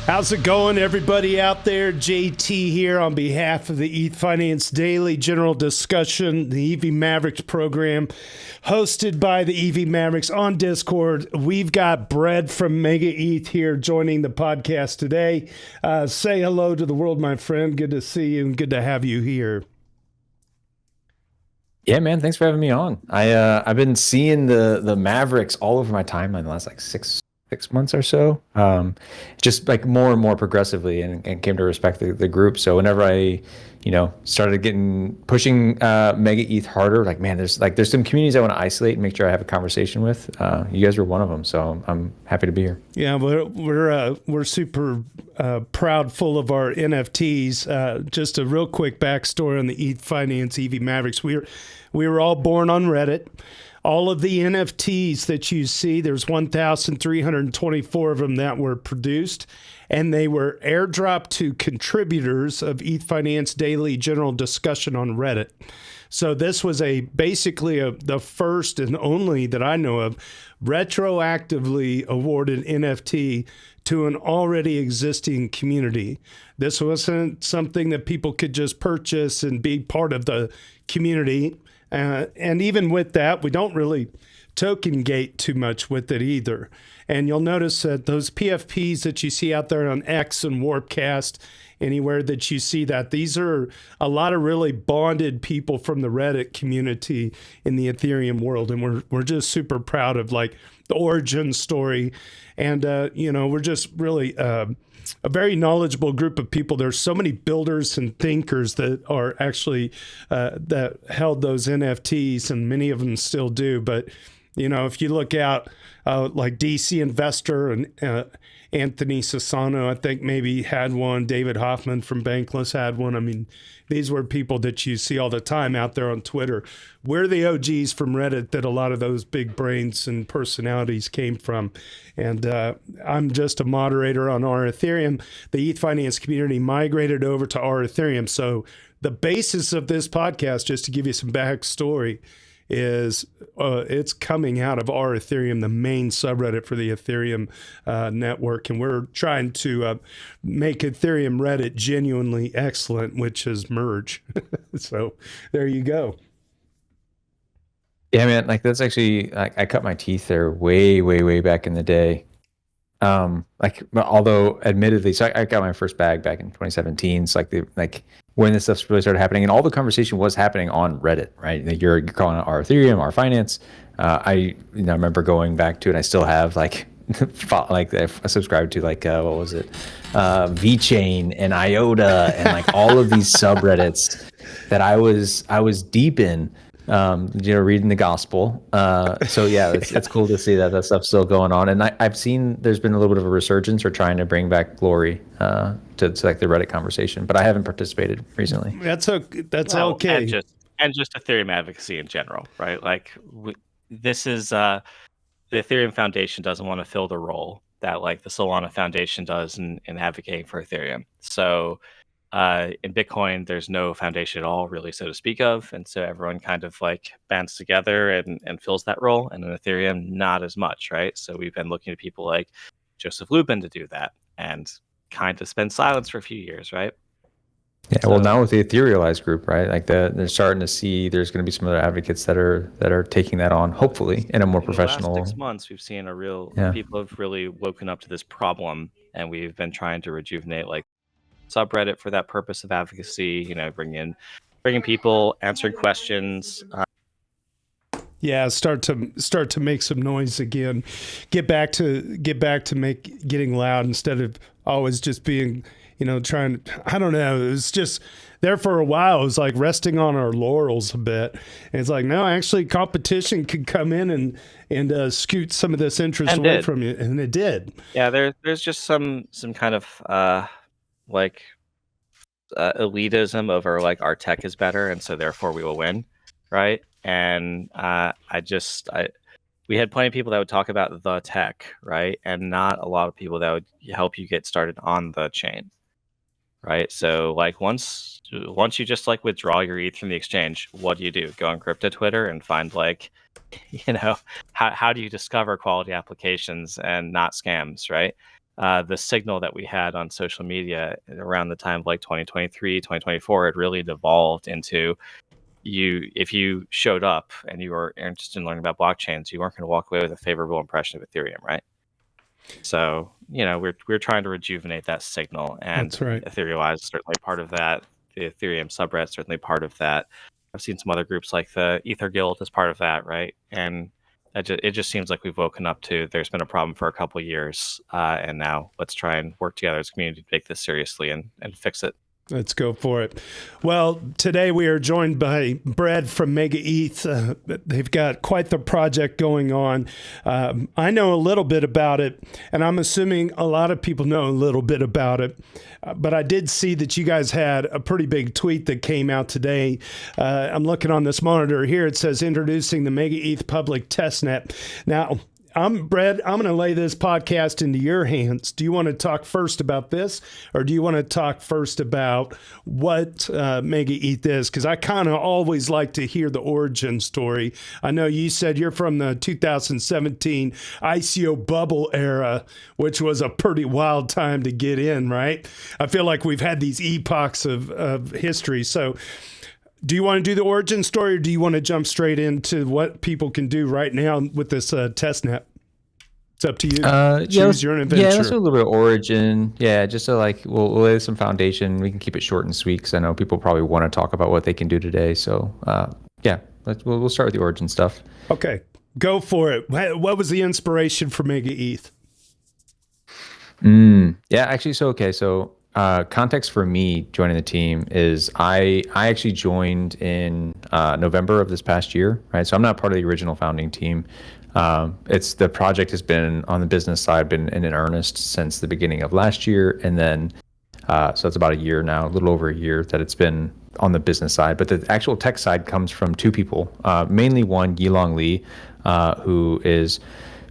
How's it going, everybody out there? JT here on behalf of the Ethfinance Daily General Discussion, the EV Mavericks program, hosted by the EV Mavericks on Discord. We've got Brett from MegaETH here joining the podcast today. Say hello to the world, my friend. Good to see you and good to have you here. Yeah, man. Thanks for having me on. I've been seeing the Mavericks all over my timeline the last like six months or so. Just like more and more progressively, and came to respect the group. So whenever I, started pushing MegaETH harder, like, man, there's some communities I want to isolate and make sure I have a conversation with. You guys were one of them, so I'm happy to be here. Yeah, we're super proud, full of our NFTs. Just a real quick backstory on the Ethfinance EV Mavericks. We were all born on Reddit. All of the NFTs that you see, there's 1,324 of them that were produced, and they were airdropped to contributors of Ethfinance Daily General Discussion on Reddit. So this was basically the first and only that I know of retroactively awarded NFT to an already existing community. This wasn't something that people could just purchase and be part of the community. And even with that, we don't really token gate too much with it either. And you'll notice that those PFPs that you see out there on X and Warpcast, anywhere that you see that, these are a lot of really bonded people from the Reddit community in the Ethereum world. And we're just super proud of like the origin story. And, we're just really a very knowledgeable group of people. There's so many builders and thinkers that are actually that held those NFTs, and many of them still do. But if you look out like DC Investor and Anthony Sassano, I think maybe had one. David Hoffman from Bankless had one. I mean, these were people that you see all the time out there on Twitter. We're the OGs from Reddit that a lot of those big brains and personalities came from. And I'm just a moderator on our Ethereum. The Ethfinance community migrated over to our Ethereum. So the basis of this podcast, just to give you some backstory, is it's coming out of our Ethereum, the main subreddit for the Ethereum network. And we're trying to make Ethereum Reddit genuinely excellent, which is merge. So there you go. Yeah, man, like that's actually, I cut my teeth there way back in the day. Although admittedly, so I got my first bag back in 2017. So when this stuff really started happening, and all the conversation was happening on Reddit, right? Like you're calling it our Ethereum, our finance. I remember going back to it. I still have I subscribed to what was it, VeChain and IOTA and like all of these subreddits that I was deep in. Reading the gospel. So yeah, it's cool to see that stuff's still going on. And I've seen there's been a little bit of a resurgence or trying to bring back glory to like the Reddit conversation, but I haven't participated recently. That's okay. And just Ethereum advocacy in general, right? Like this is the Ethereum Foundation doesn't want to fill the role that like the Solana Foundation does in advocating for Ethereum. So in Bitcoin, there's no foundation at all, really, so to speak of. And so everyone kind of like bands together and fills that role. And in Ethereum, not as much, right? So we've been looking at people like Joseph Lubin to do that and kind of spend silence for a few years, right? Yeah, well, now with the Etherealized group, right? Like they're starting to see there's going to be some other advocates that are taking that on, hopefully, in a more professional. The last 6 months, we've seen people have really woken up to this problem, and we've been trying to rejuvenate like subreddit for that purpose of advocacy. Bringing people, answering questions. Yeah, start to make some noise again. Get back to getting loud instead of always just being, trying. I don't know. It was just there for a while. It was like resting on our laurels a bit. And it's like, no, actually, competition could come in and scoot some of this interest away from you, and it did. Yeah, there's just some kind of elitism over like our tech is better, and so therefore we will win, right? And we had plenty of people that would talk about the tech, right, and not a lot of people that would help you get started on the chain, right? So like once you just like withdraw your ETH from the exchange, what do? Go on crypto Twitter and find like, how do you discover quality applications and not scams, right? the signal that we had on social media around the time of like 2023, 2024, it really devolved into if you showed up and you were interested in learning about blockchains, you weren't going to walk away with a favorable impression of Ethereum, right? So, we're trying to rejuvenate that signal, and That's right. Ethereum is certainly part of that. The Ethereum subreddit is certainly part of that. I've seen some other groups like the Ether Guild as part of that, right? And it just seems like we've woken up to there's been a problem for a couple of years, and now let's try and work together as a community to take this seriously and fix it. Let's go for it. Well, today we are joined by Brad from MegaETH. They've got quite the project going on. I know a little bit about it, and I'm assuming a lot of people know a little bit about it. But I did see that you guys had a pretty big tweet that came out today. I'm looking on this monitor here. It says, introducing the MegaETH public testnet. Now, Brad, I'm going to lay this podcast into your hands. Do you want to talk first about this, or do you want to talk first about what MegaETH is? Because I kind of always like to hear the origin story. I know you said you're from the 2017 ICO bubble era, which was a pretty wild time to get in, right? I feel like we've had these epochs of history. So do you want to do the origin story, or do you want to jump straight into what people can do right now with this testnet? It's up to you. Choose your own adventure. Yeah, let's do a little bit of origin. Yeah, just so we'll lay some foundation. We can keep it short and sweet because I know people probably want to talk about what they can do today. So we'll start with the origin stuff. Okay, go for it. What was the inspiration for MegaETH? So context for me joining the team is I actually joined in November of this past year, right? So I'm not part of the original founding team. The project has been on the business side, been in earnest since the beginning of last year. And then, so it's about a year now, a little over a year that it's been on the business side. But the actual tech side comes from two people, mainly one, Yilong Li, who is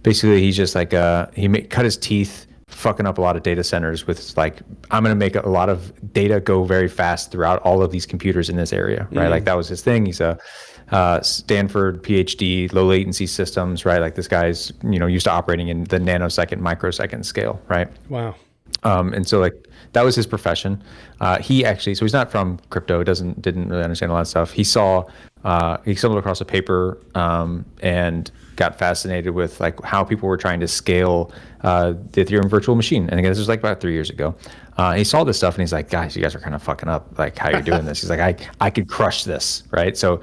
basically, he's just cut his teeth fucking up a lot of data centers with I'm going to make a lot of data go very fast throughout all of these computers in this area, right? Like that was his thing. He's a Stanford PhD, low latency systems, right? Like this guy's, used to operating in the nanosecond, microsecond scale, right? Wow. And so that was his profession. So he's not from crypto, didn't really understand a lot of stuff. He stumbled across a paper and got fascinated with how people were trying to scale the Ethereum virtual machine. And again, this was about 3 years ago. He saw this stuff and he's like, guys, you guys are kind of fucking up how you're doing this. He's like, I could crush this, right? So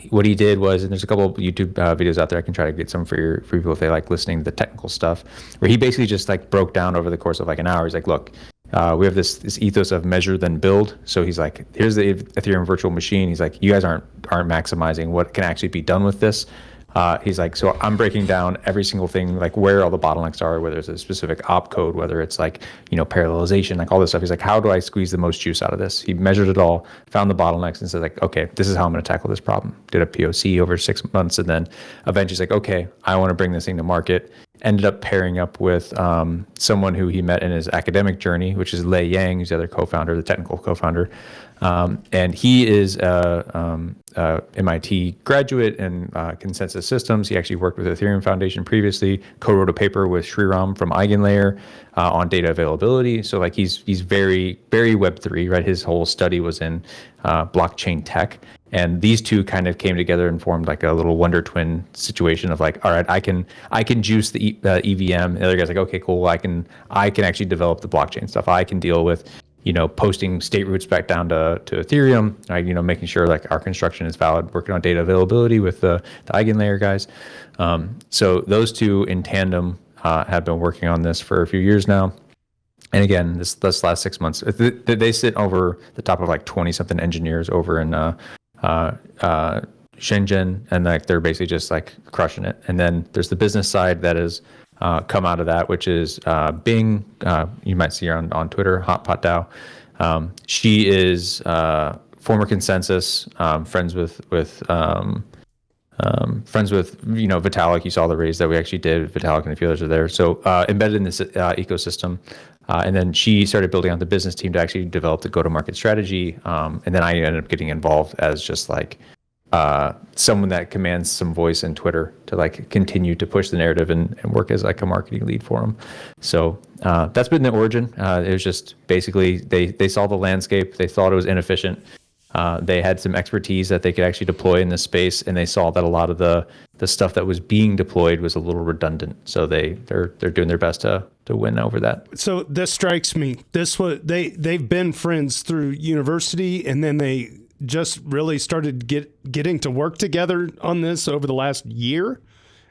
what he did was, and there's a couple of YouTube videos out there, I can try to get some for people if they like listening to the technical stuff, where he basically just broke down over the course of an hour. He's like, look, we have this ethos of measure then build. So he's like, here's the Ethereum virtual machine. He's like, you guys aren't maximizing what can actually be done with this. He's like, so I'm breaking down every single thing, where all the bottlenecks are, whether it's a specific opcode, whether it's parallelization, all this stuff. He's like, how do I squeeze the most juice out of this? He measured it all, found the bottlenecks, and said okay, this is how I'm going to tackle this problem. Did a POC over 6 months, and then eventually he's like, okay, I want to bring this thing to market. Ended up pairing up with someone who he met in his academic journey, which is Lei Yang, who's the other co-founder, the technical co-founder. And he is a MIT graduate in consensus systems. He actually worked with Ethereum Foundation previously, co-wrote a paper with Sriram from EigenLayer on data availability. So he's very, very Web3, right? His whole study was in blockchain tech. And these two kind of came together and formed a little wonder twin situation of all right, I can juice the EVM. The other guy's okay, cool. I can actually develop the blockchain stuff. I can deal with posting state roots back down to Ethereum, right? Making sure our construction is valid, working on data availability with the EigenLayer guys. So those two in tandem have been working on this for a few years now. And again, this last 6 months, they sit over the top of 20 something engineers over in Shenzhen, and they're basically just crushing it. And then there's the business side that has come out of that, which is Bing. You might see her on Twitter, Hotpot DAO. She is former consensus, friends with Vitalik. You saw the raise that we actually did. Vitalik and a few others are there. So embedded in this ecosystem. And then she started building out the business team to actually develop the go-to-market strategy. And then I ended up getting involved as just someone that commands some voice in Twitter to like continue to push the narrative and work as like a marketing lead for them. So that's been the origin. It was just basically they saw the landscape, they thought it was inefficient. They had some expertise that they could actually deploy in this space, and they saw that a lot of the stuff that was being deployed was a little redundant. So they're doing their best to win over that. So this strikes me. They've been friends through university, and then they just really started getting to work together on this over the last year,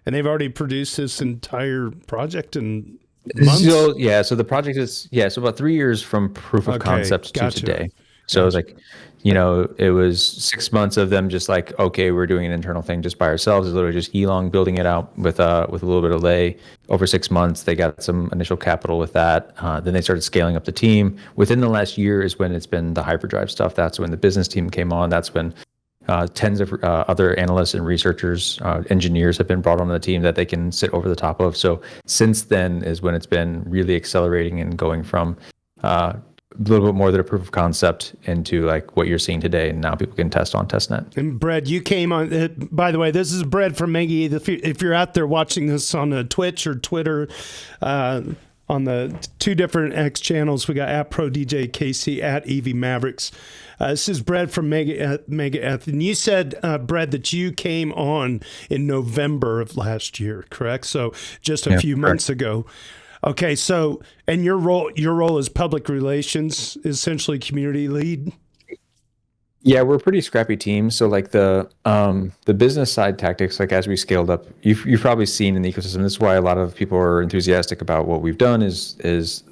and they've already produced this entire project in months. So the project is so about 3 years from proof of concept to today. So it was like, it was 6 months of them just like, okay, we're doing an internal thing just by ourselves. It's literally just Elong building it out with a little bit of lay. Over 6 months, they got some initial capital with that. Then they started scaling up the team. Within the last year is when it's been the hyperdrive stuff. That's when the business team came on. That's when tens of other analysts and researchers, engineers have been brought onto the team that they can sit over the top of. So since then is when it's been really accelerating and going from a little bit more than a proof of concept into like what you're seeing today, and now people can test on testnet. And Brad, you came on. By the way, this is Brad from MegaETH. If you're out there watching this on Twitch or Twitter, on the two different X channels, we got at Pro DJ KC at EV Mavericks. This is Brad from MegaETH, and you said, Brad, that you came on in November of last year, correct? So just a few months ago. Okay, so and your role is public relations, essentially community lead. Yeah, we're a pretty scrappy team. So like the business side tactics, like as we scaled up, you've probably seen in the ecosystem. This is why a lot of people are enthusiastic about what we've done. Is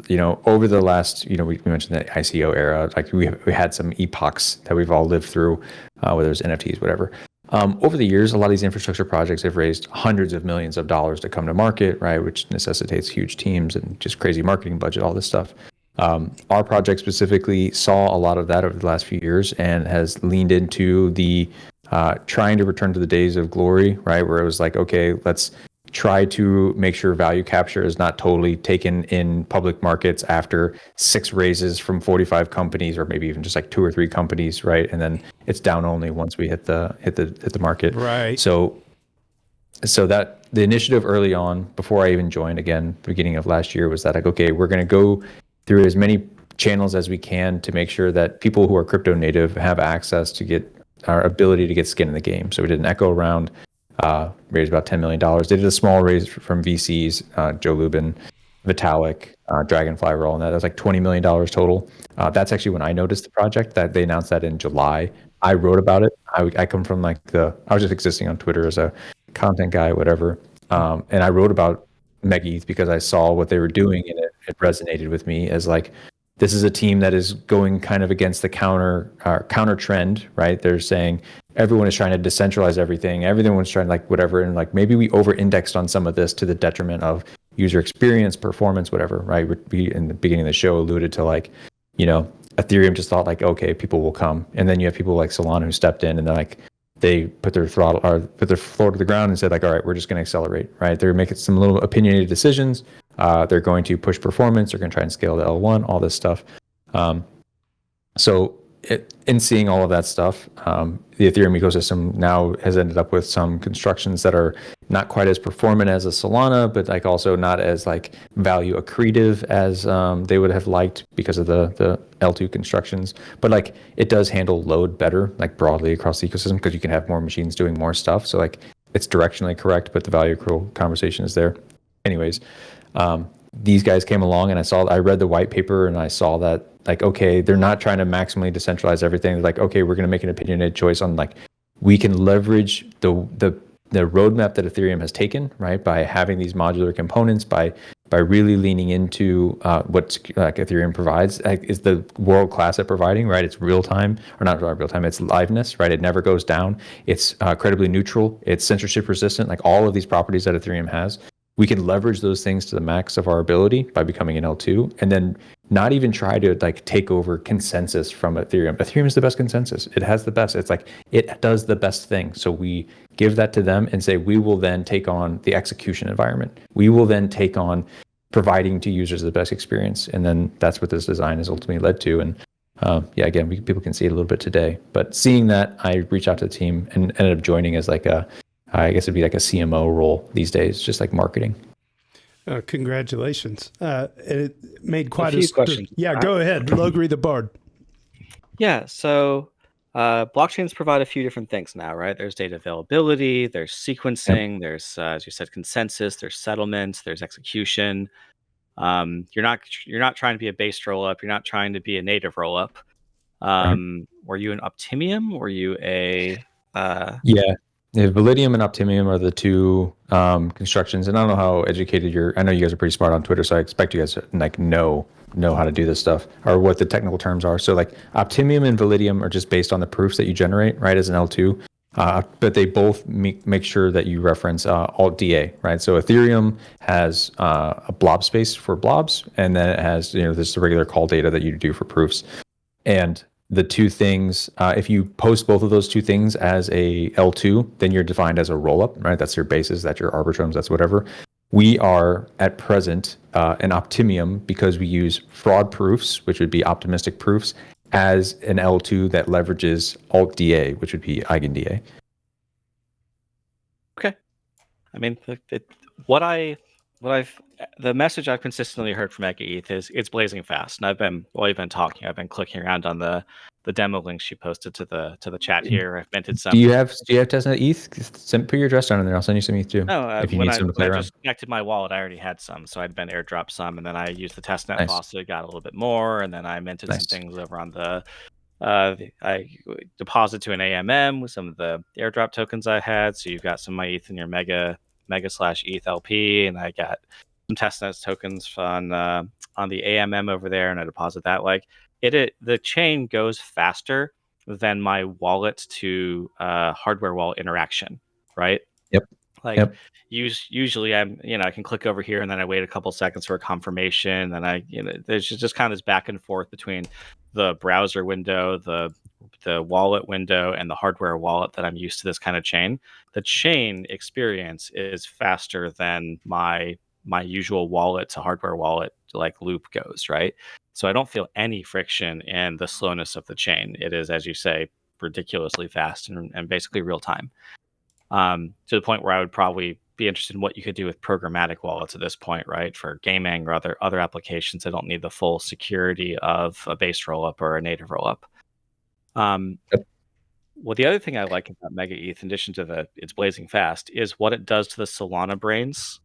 over the last we mentioned the ICO era, like we had some epochs that we've all lived through, whether it's NFTs, whatever. Over the years, a lot of these infrastructure projects have raised hundreds of millions of dollars to come to market, right? Which necessitates huge teams and just crazy marketing budget, all this stuff. Our project specifically saw a lot of that over the last few years and has leaned into the trying to return to the days of glory, right? Where it was like, okay, let's try to make sure value capture is not totally taken in public markets after 6 raises from 45 companies, or maybe even just like 2 or 3 companies, right? And then it's down only once we hit the market. Right. So that the initiative early on, before I even joined, again, beginning of last year, was that like, okay, we're going to go through as many channels as we can to make sure that people who are crypto native have access to get our ability to get skin in the game. So we did an echo round, raised about $10 million. They did a small raise from VCs, Joe Lubin, Vitalik, Dragonfly Roll, and that was like $20 million total. That's actually when I noticed the project. That they announced that in July. I wrote about it. I come from I was just existing on Twitter as a content guy, whatever. And I wrote about MegaETH because I saw what they were doing, and it resonated with me as like, this is a team that is going kind of against the counter trend, right? They're saying everyone is trying to decentralize everything. Everyone's trying like whatever. And like, maybe we over indexed on some of this to the detriment of user experience, performance, whatever, right? We, in the beginning of the show, alluded to like, Ethereum just thought like, okay, people will come. And then you have people like Solana who stepped in and they're like, they put their floor to the ground and said like, all right, we're just going to accelerate, right? They're making some little opinionated decisions. They're going to push performance. They're going to try and scale to L1, all this stuff. In seeing all of that stuff, the Ethereum ecosystem now has ended up with some constructions that are not quite as performant as a Solana, but like also not as like value accretive as they would have liked because of the L2 constructions. But like it does handle load better, like broadly across the ecosystem, because you can have more machines doing more stuff. So like it's directionally correct, but the value accrual conversation is there. Anyways, these guys came along and I read the white paper and I saw that like, okay, they're not trying to maximally decentralize everything. They're like, okay, we're going to make an opinionated choice on like, we can leverage the roadmap that Ethereum has taken, right? By having these modular components, by really leaning into what like Ethereum provides, like, is the world class at providing, right? It's real time, or not real time, it's liveness, right? It never goes down. It's credibly neutral. It's censorship resistant, like all of these properties that Ethereum has. We can leverage those things to the max of our ability by becoming an L2, and then not even try to like take over consensus from Ethereum. Ethereum is the best consensus. It has the best. It's like it does the best thing. So we give that to them and say, we will then take on the execution environment. We will then take on providing to users the best experience. And then that's what this design has ultimately led to. And Again, people can see it a little bit today, but seeing that, I reached out to the team and ended up joining as like I guess it'd be like a CMO role these days, just like marketing. Congratulations. It made quite a few questions. Yeah, go ahead. Logri the Bard. Yeah, so blockchains provide a few different things now, right? There's data availability, there's sequencing, there's, as you said, consensus, there's settlement, there's execution. You're not trying to be a base rollup. You're not trying to be a native rollup. Were you an Optimium? Were you a Yeah, Validium and Optimium are the two constructions, and I don't know how educated I know you guys are pretty smart on Twitter, so I expect you guys to like know how to do this stuff or what the technical terms are. So like Optimium and Validium are just based on the proofs that you generate, right, as an L2. But they both make sure that you reference alt DA, right? So Ethereum has a blob space for blobs, and then it has this regular call data that you do for proofs. And the two things, if you post both of those two things as a L2, then you're defined as a rollup, right? That's your bases, that's your arbitrums, that's whatever. We are at present an Optimium because we use fraud proofs, which would be optimistic proofs, as an L2 that leverages alt DA, which would be eigenDA. Okay. I mean, the message I've consistently heard from MegaETH is it's blazing fast. And while you've been talking, I've been clicking around on the demo links you posted to the chat here. I've minted some. Do you have testnet ETH? Put your address down in there. I'll send you some ETH too. No, if you need some to play around. I just connected my wallet, I already had some, so I'd been airdropped some, and then I used the testnet faucet, got a little bit more, and then I minted some things over on the. I deposited to an AMM with some of the airdrop tokens I had. So you've got some of my ETH in your Mega/ETH LP, and I got some testnet tokens on the AMM over there, and I deposit that. Like the chain goes faster than my wallet to hardware wallet interaction, right? Yep. Usually I can click over here and then I wait a couple seconds for a confirmation. And there's just kind of this back and forth between the browser window, the wallet window, and the hardware wallet that I'm used to this kind of chain. The chain experience is faster than my usual wallet to hardware wallet like loop goes, right? So I don't feel any friction in the slowness of the chain. It is, as you say, ridiculously fast and basically real time. To the point where I would probably be interested in what you could do with programmatic wallets at this point, right? For gaming or other applications that don't need the full security of a base rollup or a native rollup. Well, the other thing I like about MegaETH, in addition to it's blazing fast, is what it does to the Solana brains,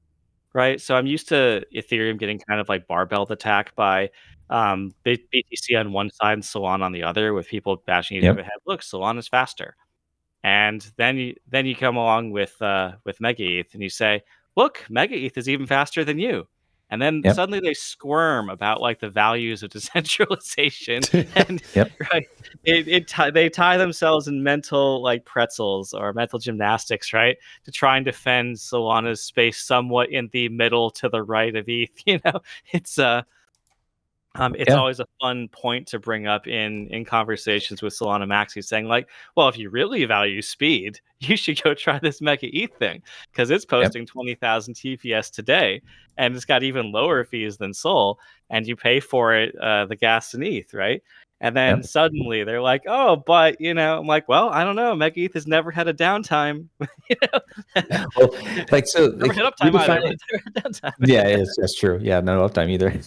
right? So I'm used to Ethereum getting kind of like barbelled attack by BTC on one side and Solana on the other, with people bashing each other head. Look, Solana's faster. And then you come along with MegaETH and you say, look, MegaETH is even faster than you. And then suddenly they squirm about like the values of decentralization, and right, they tie themselves in mental like pretzels or mental gymnastics, right, to try and defend Solana's space somewhat in the middle to the right of ETH. It's always a fun point to bring up in conversations with Solana Maxis, saying like, well, if you really value speed, you should go try this MegaETH thing, because it's posting 20,000 TPS today, and it's got even lower fees than Sol, and you pay for it, the gas and ETH, right? And then suddenly they're like, oh, but, I'm like, well, I don't know. MegaETH has never had a downtime. Well, never had uptime either. Downtime. Yeah, that's true. Yeah, no uptime either.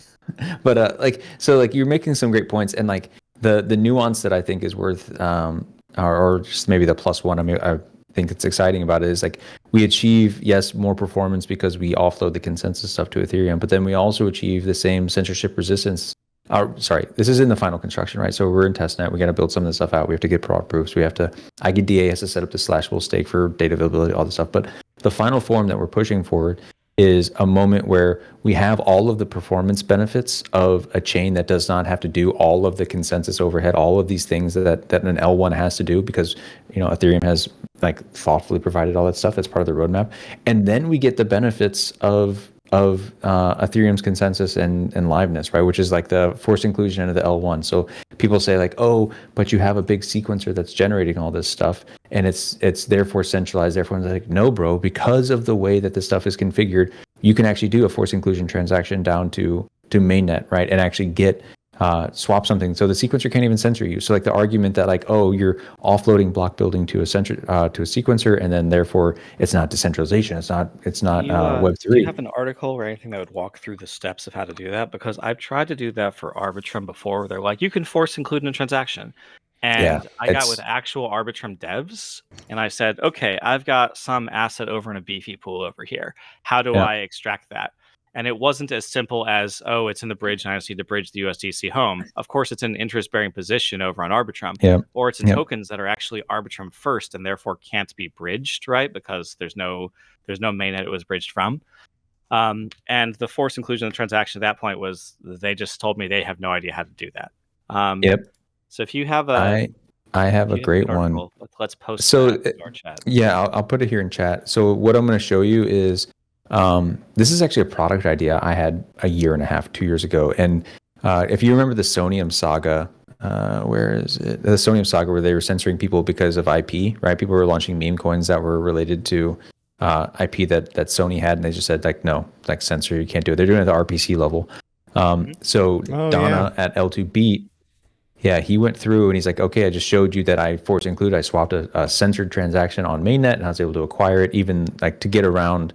But you're making some great points, and like the nuance that I think is worth, or just maybe the plus one. I mean, I think it's exciting about it is like we achieve more performance because we offload the consensus stuff to Ethereum, but then we also achieve the same censorship resistance. This is in the final construction, right? So we're in testnet. We got to build some of this stuff out. We have to get prod proofs. We have to eigenDA has to set up the slashable stake for data availability, all this stuff. But the final form that we're pushing forward is a moment where we have all of the performance benefits of a chain that does not have to do all of the consensus overhead, all of these things that an L1 has to do, because Ethereum has like thoughtfully provided all that stuff. That's part of the roadmap. And then we get the benefits of Ethereum's consensus and liveness, right? Which is like the forced inclusion into the L1. So people say like, oh, but you have a big sequencer that's generating all this stuff, and it's therefore centralized. Therefore, it's like, no, bro, because of the way that this stuff is configured, you can actually do a forced inclusion transaction down to mainnet, right? And actually get swap something, so the sequencer can't even censor you. So like the argument that like, oh, you're offloading block building to a sequencer, and then therefore it's not decentralization. It's not Web Do you three. have an article or anything that would walk through the steps of how to do that? Because I've tried to do that for Arbitrum before, where they're like, you can force include in a transaction. Yeah, And I got with actual Arbitrum devs, and I said, okay, I've got some asset over in a beefy pool over here. How do yeah, I extract that? And it wasn't as simple as, oh, it's in the bridge and I just need to bridge the USDC home. Of course, it's an interest-bearing position over on Arbitrum, yeah, or it's in yeah, tokens that are actually Arbitrum first and therefore can't be bridged, right? Because there's no mainnet it was bridged from. And the forced inclusion of the transaction at that point was they just told me they have no idea how to do that. yep. So if you have I have a a great good one. article, let's post So that in our chat. yeah, I'll put it here in chat. So what I'm going to show you is this is actually a product idea I had a year and a half, 2 years ago. And if you remember the Sonium saga, where is it? The Sonium saga where they were censoring people because of IP, right? People were launching meme coins that were related to IP that Sony had, and they just said like, no, like censor, you can't do it. They're doing it at the RPC level. So Donna at L2 Beat, yeah, he went through and he's like, okay, I just showed you that I forced include. I swapped a censored transaction on mainnet, and I was able to acquire it, even like to get around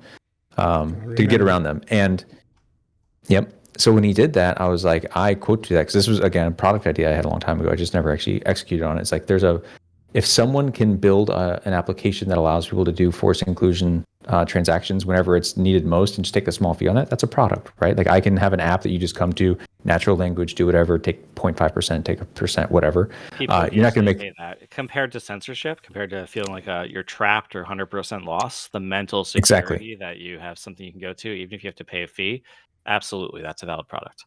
them. And yep. So when he did that, I was like, I quote to that because this was again a product idea I had a long time ago. I just never actually executed on it. It's like if someone can build an application that allows people to do forced inclusion transactions whenever it's needed most and just take a small fee on it, that's a product, right? Like I can have an app that you just come to, natural language, do whatever, take 0.5%, take 1%, whatever. People You're not going to pay that compared to censorship, compared to feeling like you're trapped or 100% loss. The mental Exactly. security that you have something you can go to, even if you have to pay a fee, absolutely, that's a valid product.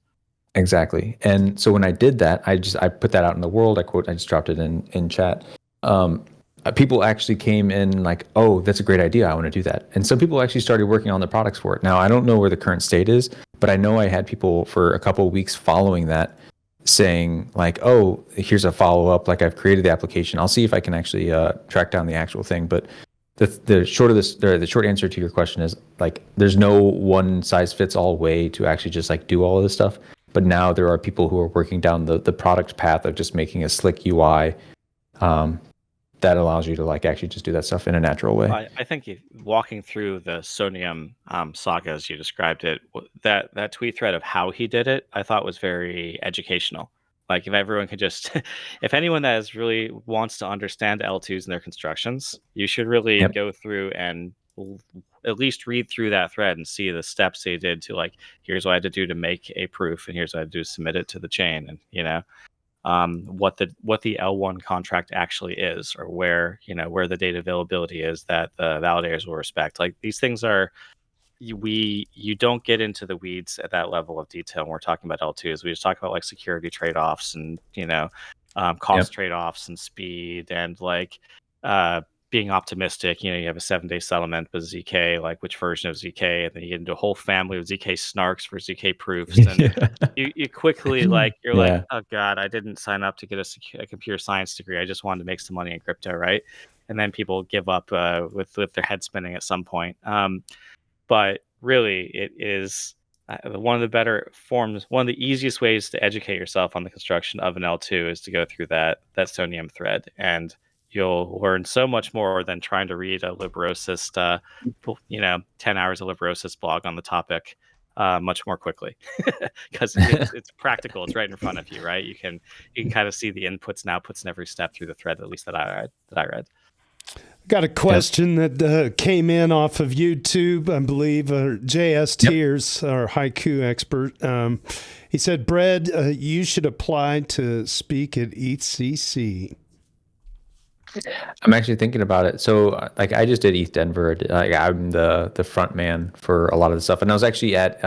Exactly. And so when I did that, I put that out in the world. I just dropped it in chat. People actually came in like, oh, that's a great idea. I want to do that. And some people actually started working on the products for it. Now, I don't know where the current state is, but I know I had people for a couple of weeks following that saying like, oh, here's a follow-up. Like I've created the application. I'll see if I can actually track down the actual thing. But the short answer to your question is like, there's no one size fits all way to actually just like do all of this stuff. But now there are people who are working down the product path of just making a slick UI that allows you to like actually just do that stuff in a natural way. I think walking through the Sonium saga as you described it, that tweet thread of how he did it, I thought was very educational. Like if everyone could just, if anyone that is really wants to understand L2s and their constructions, you should really go through and at least read through that thread and see the steps they did to like, here's what I had to do to make a proof, and here's what I had to do to submit it to the chain, and what the L1 contract actually is, or where the data availability is that the validators will respect. Like these things are, you don't get into the weeds at that level of detail when we're talking about L2s. We just talk about like security trade-offs and cost trade-offs and speed and like being optimistic. You have a 7-day settlement with ZK, like which version of ZK, and then you get into a whole family of ZK snarks for ZK proofs, and you quickly like like, oh god, I didn't sign up to get a computer science degree. I just wanted to make some money in crypto, right? And then people give up with their head spinning at some point. But really, it is one of the better forms, one of the easiest ways to educate yourself on the construction of an L2 is to go through that Sonium thread, and you'll learn so much more than trying to read a Liberosist, 10 hours of Liberosist blog on the topic much more quickly, because it's practical. It's right in front of you, right? You can kind of see the inputs and outputs in every step through the thread, at least that I read. Got a question that came in off of YouTube, I believe. JS Tears, our haiku expert. He said, Brad, you should apply to speak at ETHCC. I'm actually thinking about it. So like I just did ETH Denver. Like I'm the front man for a lot of the stuff. And I was actually at,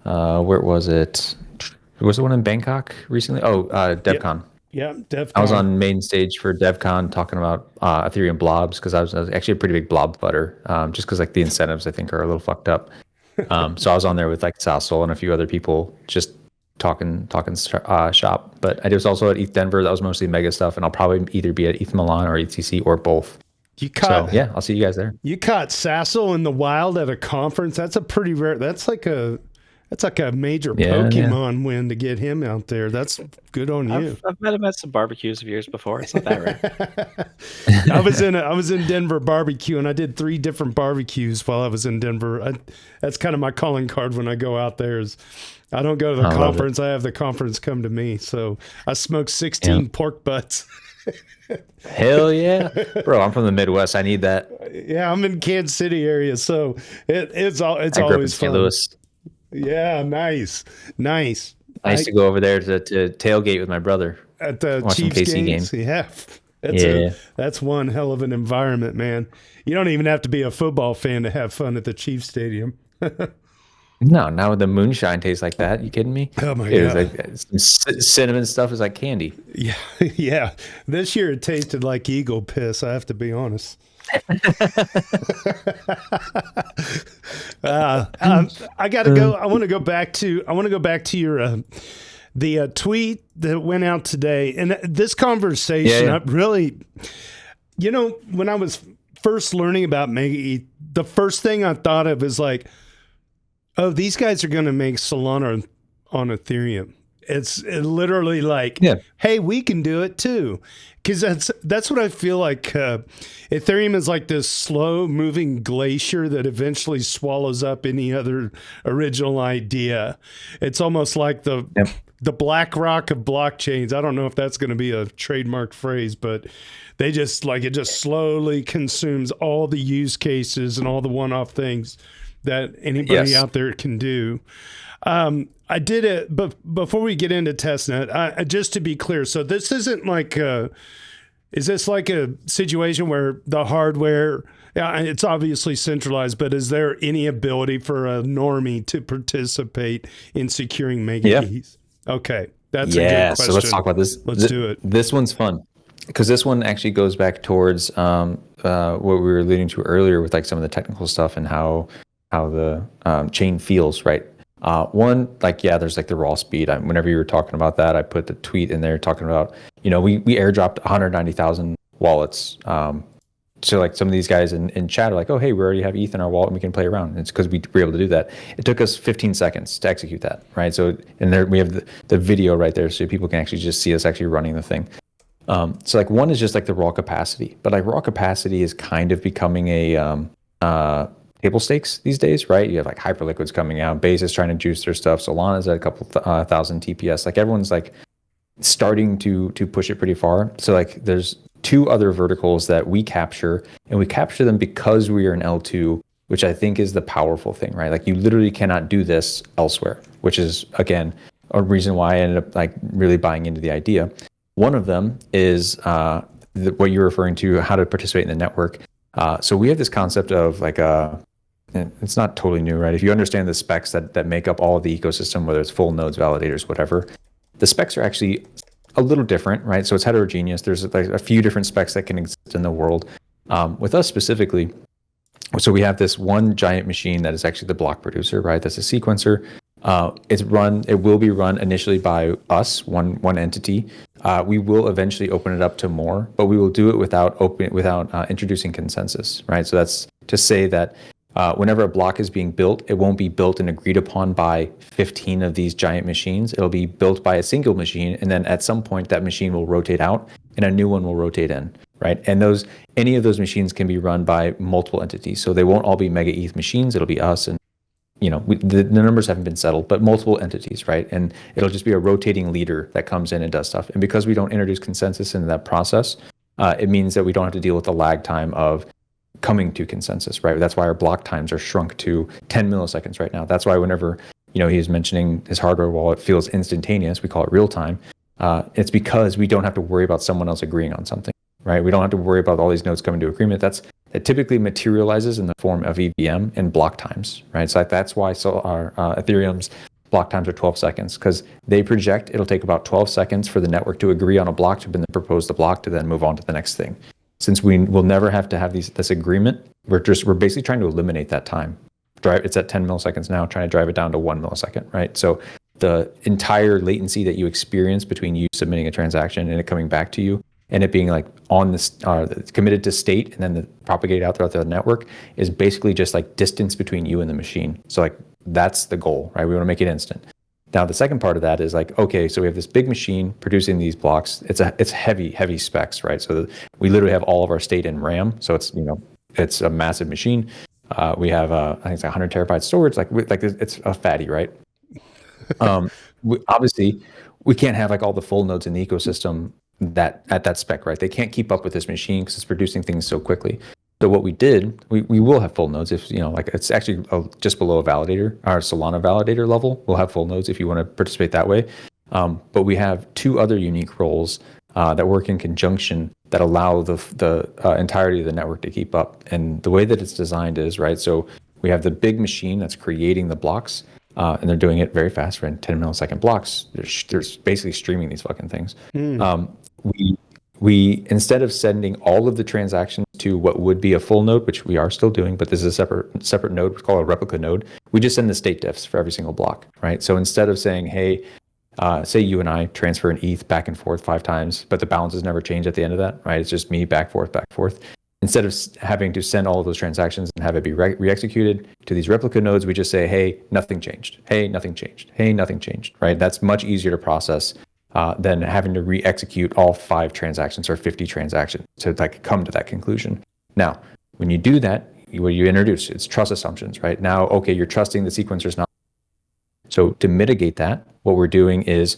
where was it? Was the one in Bangkok recently? Oh, DevCon. Yeah, DevCon. I was on main stage for DevCon talking about Ethereum blobs because I was actually a pretty big blob butter, just because like the incentives I think are a little fucked up. So I was on there with like Sassel and a few other people just talking shop. But I was also at ETH Denver. That was mostly mega stuff, and I'll probably either be at ETH Milan or ETHCC or both. I'll see you guys there. You caught Sassel in the wild at a conference. That's a pretty rare. That's like a That's like a major Yeah, Pokemon win to get him out there. That's good on you. I've met him at some barbecues of yours before. It's not that rare. I was in Denver barbecue, and I did 3 different barbecues while I was in Denver. That's kind of my calling card when I go out there. Is I don't go to the conference. I have the conference come to me. So I smoked 16 pork butts. Hell yeah, bro! I'm from the Midwest. I need that. Yeah, I'm in Kansas City area, so it's I grew up in always St. fun. Louis. Yeah, nice. I used to go over there to tailgate with my brother At the watch some Chiefs KC games. game. Yeah. That's one hell of an environment, man. You don't even have to be a football fan to have fun at the Chiefs Stadium. No, now the moonshine tastes like that. You kidding me? Oh my It was God. like some cinnamon stuff is like candy. Yeah. Yeah. This year it tasted like eagle piss, I have to be honest. I gotta go. I want to go back to your the tweet that went out today, and this conversation. Yeah. I really, when I was first learning about MegaETH, the first thing I thought of is like, oh, these guys are going to make Solana on Ethereum. It's literally like, hey, we can do it too. Because that's what I feel like. Ethereum is like this slow moving glacier that eventually swallows up any other original idea. It's almost like the black rock of blockchains. I don't know if that's going to be a trademark phrase, but they just like it just slowly consumes all the use cases and all the one-off things that anybody out there can do. I did it, but before we get into testnet, just to be clear, so this isn't like is this like a situation where the hardware, it's obviously centralized, but is there any ability for a normie to participate in securing MegaETH? Okay, that's a good question. So let's talk about this. Let's do it. This one's fun because this one actually goes back towards what we were alluding to earlier with like some of the technical stuff and how the chain feels, right? One, like, there's like the raw speed. Whenever you were talking about that, I put the tweet in there talking about, we airdropped 190,000 wallets. So like some of these guys in chat are like, oh, hey, we already have ETH in our wallet and we can play around. And it's because we were able to do that. It took us 15 seconds to execute that, right? So, and there we have the video right there so people can actually just see us actually running the thing. So like one is just like the raw capacity, but like raw capacity is kind of becoming a table stakes these days, right? You have like Hyperliquid's coming out, Base is trying to juice their stuff, Solana's at a couple thousand TPS. Like everyone's like starting to push it pretty far. So like there's 2 other verticals that we capture, and we capture them because we are an L2, which I think is the powerful thing, right? Like you literally cannot do this elsewhere, which is again a reason why I ended up like really buying into the idea. One of them is what you're referring to, how to participate in the network. So we have this concept of like it's not totally new, right? If you understand the specs that make up all of the ecosystem, whether it's full nodes, validators, whatever, the specs are actually a little different, right? So it's heterogeneous. There's like a few different specs that can exist in the world. With us specifically, so we have this one giant machine that is actually the block producer, right? That's a sequencer. It will be run initially by us, one entity. We will eventually open it up to more, but we will do it without introducing consensus, right? So that's to say that whenever a block is being built, it won't be built and agreed upon by 15 of these giant machines. It'll be built by a single machine, and then at some point that machine will rotate out and a new one will rotate in, right? And any of those machines can be run by multiple entities. So they won't all be MegaETH machines. It'll be us and the numbers haven't been settled, but multiple entities, right? And it'll just be a rotating leader that comes in and does stuff. And because we don't introduce consensus into that process, it means that we don't have to deal with the lag time of coming to consensus, right? That's why our block times are shrunk to 10 milliseconds right now. That's why whenever, he was mentioning his hardware wallet feels instantaneous, we call it real time. It's because we don't have to worry about someone else agreeing on something, right? We don't have to worry about all these nodes coming to agreement. It typically materializes in the form of EVM and block times, right? So that's why our Ethereum's block times are 12 seconds, because they project it'll take about 12 seconds for the network to agree on a block to then propose the block to then move on to the next thing. Since we will never have to have this agreement, we're basically trying to eliminate that time. It's at 10 milliseconds now, trying to drive it down to 1 millisecond, right? So the entire latency that you experience between you submitting a transaction and it coming back to you, and it being like on this committed to state and then propagate out throughout the network, is basically just like distance between you and the machine. So like That's the goal, right? We want to make it instant. Now, the second part of that is like, okay, so we have this big machine producing these blocks. It's heavy specs, right? So we literally have all of our state in RAM. So it's a massive machine. We have I think it's 100 terabytes storage. Like it's a fatty, right? Obviously, we can't have like all the full nodes in the ecosystem that at that spec, right? They can't keep up with this machine because it's producing things so quickly. So what we did, we will have full nodes if, like it's actually just below a validator, our Solana validator level. We'll have full nodes if you want to participate that way. But we have two other unique roles that work in conjunction that allow the entirety of the network to keep up. And the way that it's designed is, right, so we have the big machine that's creating the blocks, and they're doing it very fast. We're in 10 millisecond blocks. They're basically streaming these fucking things. We instead of sending all of the transactions to what would be a full node, which we are still doing, but this is a separate node, we call it a replica node. We just send the state diffs for every single block, right? So instead of saying, hey, say you and I transfer an ETH back and forth 5 times, but the balances never change at the end of that, right? It's just me back, forth. Instead of having to send all of those transactions and have it be re-executed to these replica nodes, we just say, hey, nothing changed. Hey, nothing changed. Hey, nothing changed, right? That's much easier to process than having to re-execute all 5 transactions or 50 transactions to like come to that conclusion. Now, when you do that, what you introduce, it's trust assumptions, right? Now, okay, you're trusting the sequencer's not. So to mitigate that, what we're doing is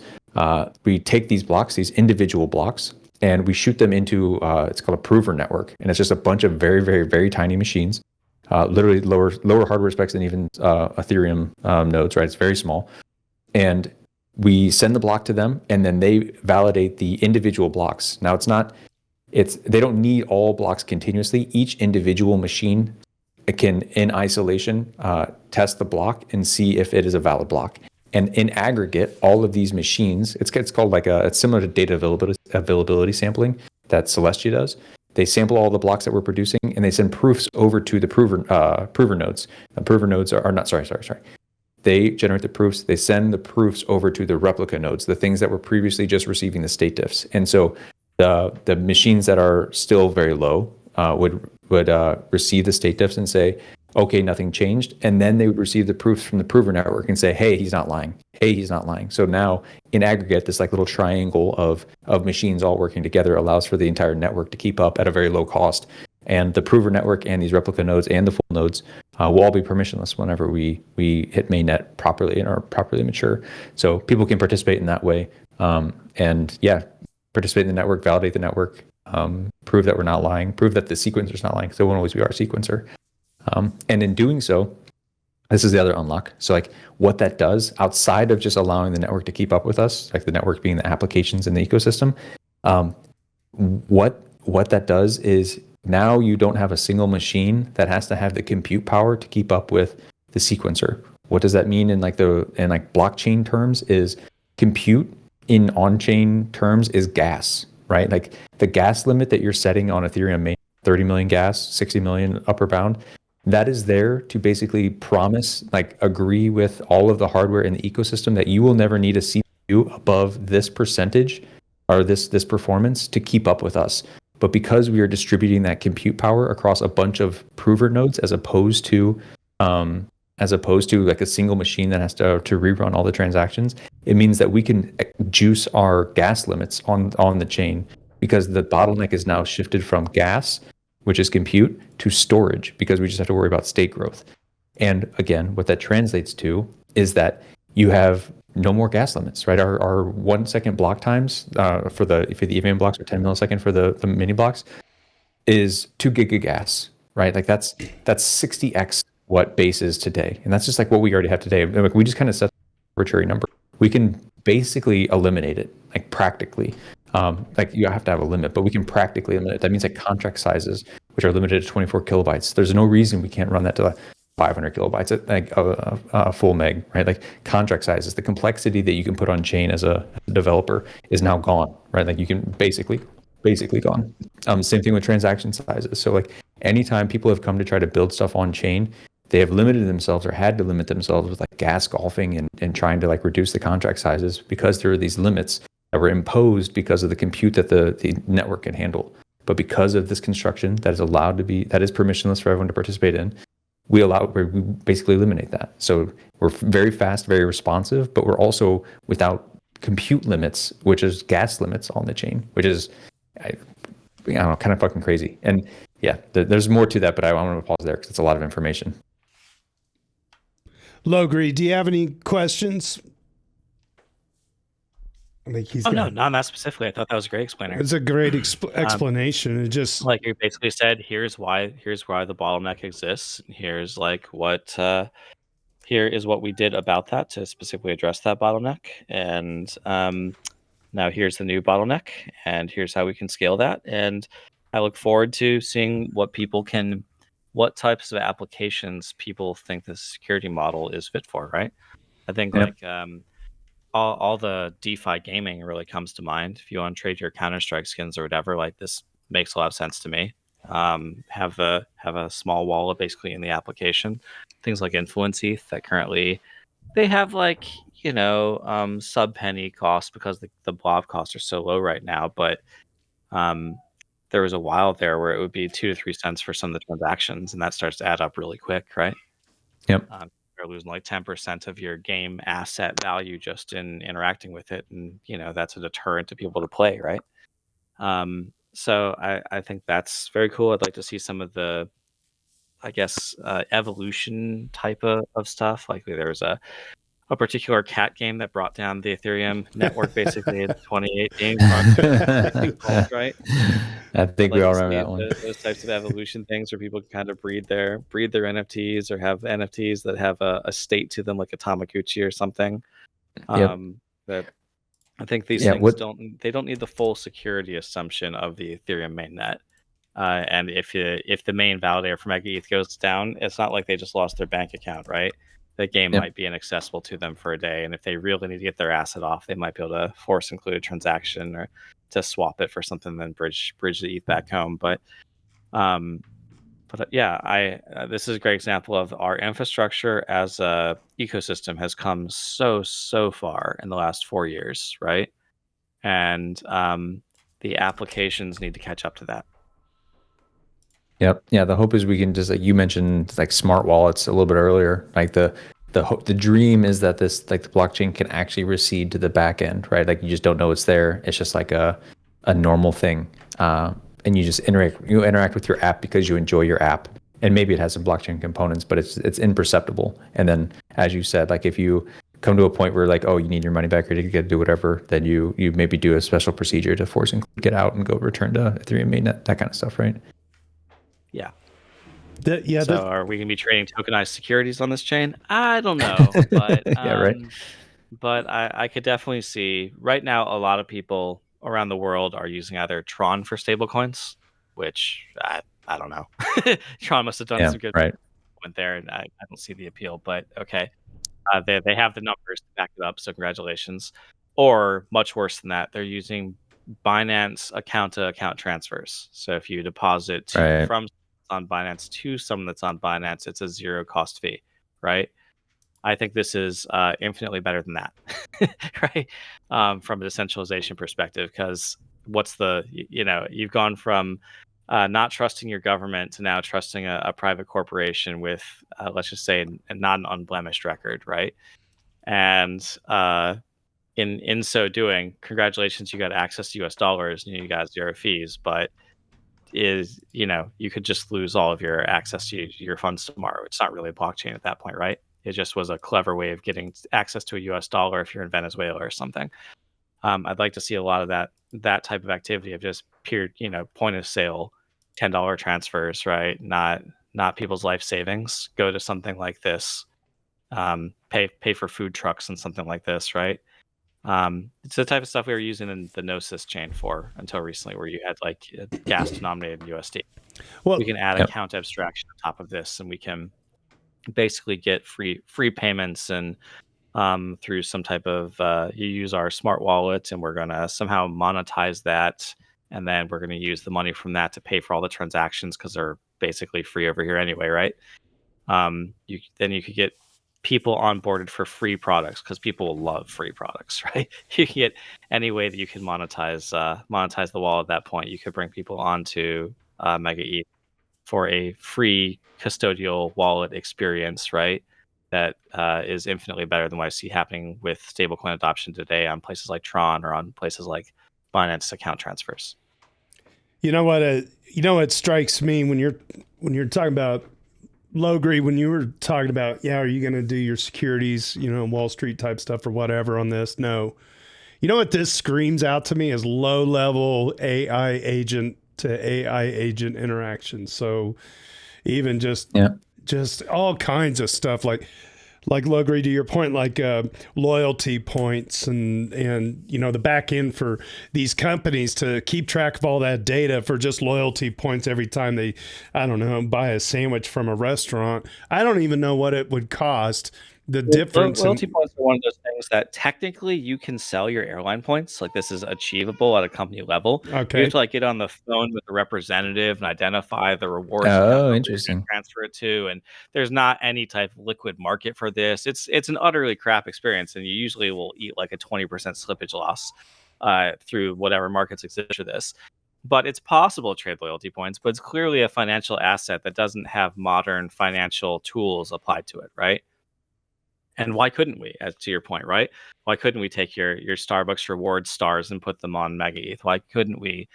we take these blocks, these individual blocks, and we shoot them into, it's called a prover network. And it's just a bunch of very, very, very tiny machines, literally lower hardware specs than even Ethereum nodes, right? It's very small. And we send the block to them, and then they validate the individual blocks. Now, they don't need all blocks continuously. Each individual machine can, in isolation, test the block and see if it is a valid block. And in aggregate, all of these machines, it's called it's similar to data availability sampling that Celestia does. They sample all the blocks that we're producing, and they send proofs over to the prover nodes. The prover nodes are not, sorry. They generate the proofs. They send the proofs over to the replica nodes, the things that were previously just receiving the state diffs. And so the machines that are still very low would receive the state diffs and say, okay, nothing changed. And then they would receive the proofs from the prover network and say, hey, he's not lying. Hey, he's not lying. So now in aggregate, this like little triangle of machines all working together allows for the entire network to keep up at a very low cost. And the prover network and these replica nodes and the full nodes will all be permissionless whenever we hit mainnet properly and are properly mature. So people can participate in that way. And yeah, participate in the network, validate the network, prove that we're not lying, prove that the sequencer's not lying, because it won't always be our sequencer. And in doing so, this is the other unlock. So like what that does outside of just allowing the network to keep up with us, like the network being the applications in the ecosystem, what that does is now you don't have a single machine that has to have the compute power to keep up with the sequencer. What does that mean in blockchain terms is compute in on-chain terms is gas, right? Like the gas limit that you're setting on Ethereum main, 30 million gas, 60 million upper bound, that is there to basically promise, like agree with all of the hardware in the ecosystem that you will never need a CPU above this percentage or this performance to keep up with us. But because we are distributing that compute power across a bunch of prover nodes, as opposed to like a single machine that has to rerun all the transactions, it means that we can juice our gas limits on the chain, because the bottleneck is now shifted from gas, which is compute, to storage, because we just have to worry about state growth. And again, what that translates to is that you have no more gas limits, right? Our 1 second block times for the EVM blocks are 10 millisecond for the mini blocks is 2 gig of gas, right? Like that's 60x what base is today. And that's just like what we already have today. Like we just kind of set an arbitrary number. We can basically eliminate it, like practically. Like you have to have a limit, but we can practically eliminate it. That means like contract sizes, which are limited to 24 kilobytes. There's no reason we can't run that to 500 kilobytes at like a full meg, right? Like contract sizes, the complexity that you can put on chain as a developer is now gone, right? Like you can basically gone. Same thing with transaction sizes. So like anytime people have come to try to build stuff on chain, they have limited themselves or had to limit themselves with like gas golfing and trying to like reduce the contract sizes, because there are these limits that were imposed because of the compute that the network can handle. But because of this construction that is allowed to be, that is permissionless for everyone to participate in, we basically eliminate that. So we're very fast, very responsive, but we're also without compute limits, which is gas limits on the chain, which is, I don't know, kind of fucking crazy. And yeah, there's more to that, but I want to pause there because it's a lot of information. Logri, do you have any questions? I think he's no, not specifically. I thought that was a great explainer. It's a great explanation. It just like you basically said, here's why the bottleneck exists. Here's like what here is what we did about that to specifically address that bottleneck, and now here's the new bottleneck, and here's how we can scale that. And I look forward to seeing what types of applications people think the security model is fit for. Right? I think Yep. like all the DeFi gaming really comes to mind. If you want to trade your Counter-Strike skins or whatever, like this makes a lot of sense to me. Have a small wallet basically in the application. Things like ETH that currently they have like sub penny cost because the blob costs are so low right now. But there was a while there where it would be 2 to 3 cents for some of the transactions, and that starts to add up really quick, right? Yep. You're losing like 10% of your game asset value just in interacting with it, and that's a deterrent to people to play, right? So I think that's very cool. I'd like to see some of the, I guess, evolution type of stuff. Like there was a particular cat game that brought down the Ethereum network basically in 2018, right? I think we all remember that one. Those types of evolution things where people can kind of breed their NFTs or have NFTs that have a state to them, like a Tamagotchi or something. That I think these things don't need the full security assumption of the Ethereum mainnet. And if the main validator for MegaETH goes down, it's not like they just lost their bank account, right? The game might be inaccessible to them for a day, and if they really need to get their asset off, they might be able to force include a transaction or to swap it for something, then bridge the ETH back home. But yeah, this is a great example of our infrastructure as a ecosystem has come so far in the last 4 years, right? And the applications need to catch up to that. Yep. Yeah. The hope is we can just, like you mentioned, like smart wallets a little bit earlier. Like the dream is that this, like the blockchain can actually recede to the back end, right? Like you just don't know it's there. It's just like a normal thing, and you just interact with your app because you enjoy your app, and maybe it has some blockchain components, but it's imperceptible. And then, as you said, like if you come to a point where like, oh, you need your money back or you get to do whatever, then you maybe do a special procedure to force and get out and go return to Ethereum mainnet, that kind of stuff, right? Yeah. So are we going to be trading tokenized securities on this chain? I don't know, but yeah, right. But I could definitely see right now a lot of people around the world are using either Tron for stablecoins, which I don't know. Tron must have done some good went there, and I don't see the appeal. But okay, they have the numbers to back it up, so congratulations. Or much worse than that, they're using Binance account-to-account transfers. So if you deposit from on Binance to someone that's on Binance, it's a zero cost fee, right? I think this is infinitely better than that, right? From a decentralization perspective, because you've gone from not trusting your government to now trusting a private corporation with, let's just say, not an unblemished record, right? And in so doing, congratulations, you got access to US dollars and you got zero fees, but you could just lose all of your access to your funds tomorrow. It's not really a blockchain at that point, right? It just was a clever way of getting access to a US dollar if you're in Venezuela or something. I'd like to see a lot of that type of activity of just pure, point of sale, $10 transfers, right? Not people's life savings. Go to something like this. Pay for food trucks and something like this, right? It's the type of stuff we were using in the Gnosis chain for until recently, where you had like gas denominated USD. Well, we can add account abstraction on top of this, and we can basically get free payments and through some type of you use our smart wallet, and we're gonna somehow monetize that, and then we're gonna use the money from that to pay for all the transactions because they're basically free over here anyway, right? You could get people onboarded for free products because people will love free products, right? You can get any way that you can monetize the wallet at that point. You could bring people onto MegaETH for a free custodial wallet experience, right? That is infinitely better than what I see happening with stablecoin adoption today on places like Tron or on places like Binance account transfers. You know what? What strikes me when you're talking about Logri, when you were talking about, are you going to do your securities, Wall Street type stuff or whatever on this? No. You know what this screams out to me is low level AI agent to AI agent interaction. So even just all kinds of stuff like Logri, to your point, like loyalty points and the back end for these companies to keep track of all that data for just loyalty points every time they, I don't know, buy a sandwich from a restaurant. I don't even know what it would cost. The difference. Loyalty points are one of those things that technically you can sell your airline points. Like this is achievable at a company level. Okay. You have to get on the phone with the representative and identify the rewards. Oh, interesting. Transfer it to, and there's not any type of liquid market for this. It's an utterly crap experience, and you usually will eat like a 20% slippage loss through whatever markets exist for this. But it's possible to trade loyalty points, but it's clearly a financial asset that doesn't have modern financial tools applied to it, right? And why couldn't we, as to your point, right? Why couldn't we take your Starbucks reward stars and put them on MegaETH? Why couldn't we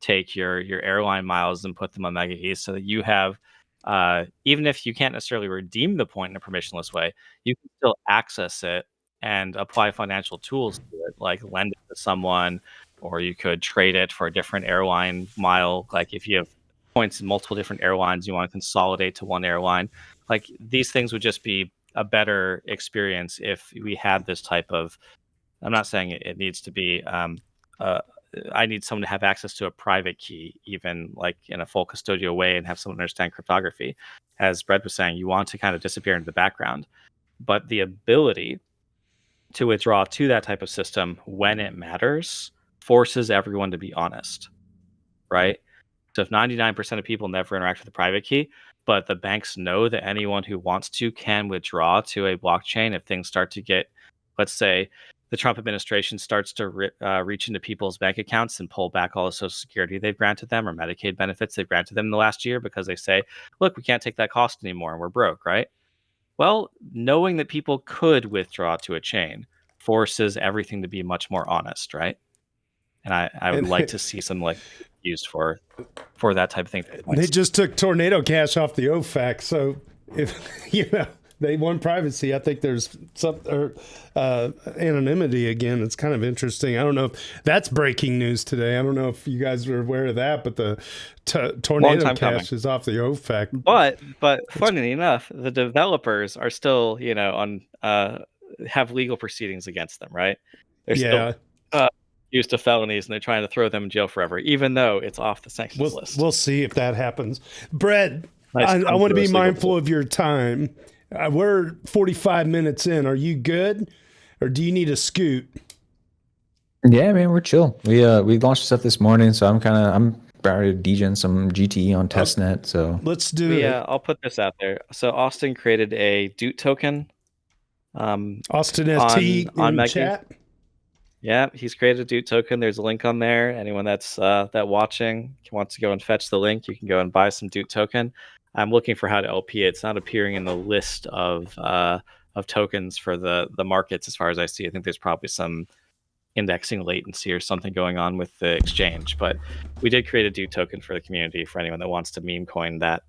take your airline miles and put them on MegaETH so that you have, even if you can't necessarily redeem the point in a permissionless way, you can still access it and apply financial tools to it, like lend it to someone, or you could trade it for a different airline mile. Like if you have points in multiple different airlines, you want to consolidate to one airline. Like these things would just be a better experience if we had this type of, I'm not saying it needs to be, I need someone to have access to a private key, even like in a full custodial way, and have someone understand cryptography. As Brett was saying, you want to kind of disappear into the background, but the ability to withdraw to that type of system when it matters forces everyone to be honest, right? So if 99% of people never interact with the private key, but the banks know that anyone who wants to can withdraw to a blockchain if things start to get, let's say, the Trump administration starts to reach into people's bank accounts and pull back all the Social Security they've granted them or Medicaid benefits they've granted them in the last year because they say, look, we can't take that cost anymore and we're broke, right? Well, knowing that people could withdraw to a chain forces everything to be much more honest, right? And I would like to see some used for that type of thing. They just took Tornado Cash off the OFAC, so if they want privacy, I think there's some anonymity again. It's kind of interesting. I don't know if that's breaking news today. I don't know if you guys are aware of that, but the Tornado Cash is off the OFAC. But funnily enough, the developers are still on have legal proceedings against them, right? They're still accused of felonies, and they're trying to throw them in jail forever, even though it's off the sanctions list. We'll see if that happens. Brett, I want to be mindful of your time. We're 45 minutes in. Are you good, or do you need a scoot? Yeah, man, we're chill. We launched stuff this morning, so I'm already DJing some GTE on testnet. So let's do it. Yeah, I'll put this out there. So Austin created a Doot token. Austin ST on in chat. Yeah, he's created a Doot token. There's a link on there. Anyone that's watching wants to go and fetch the link, you can go and buy some Doot token. I'm looking for how to LP it. It's not appearing in the list of tokens for the markets as far as I see. I think there's probably some indexing latency or something going on with the exchange. But we did create a Doot token for the community for anyone that wants to meme coin that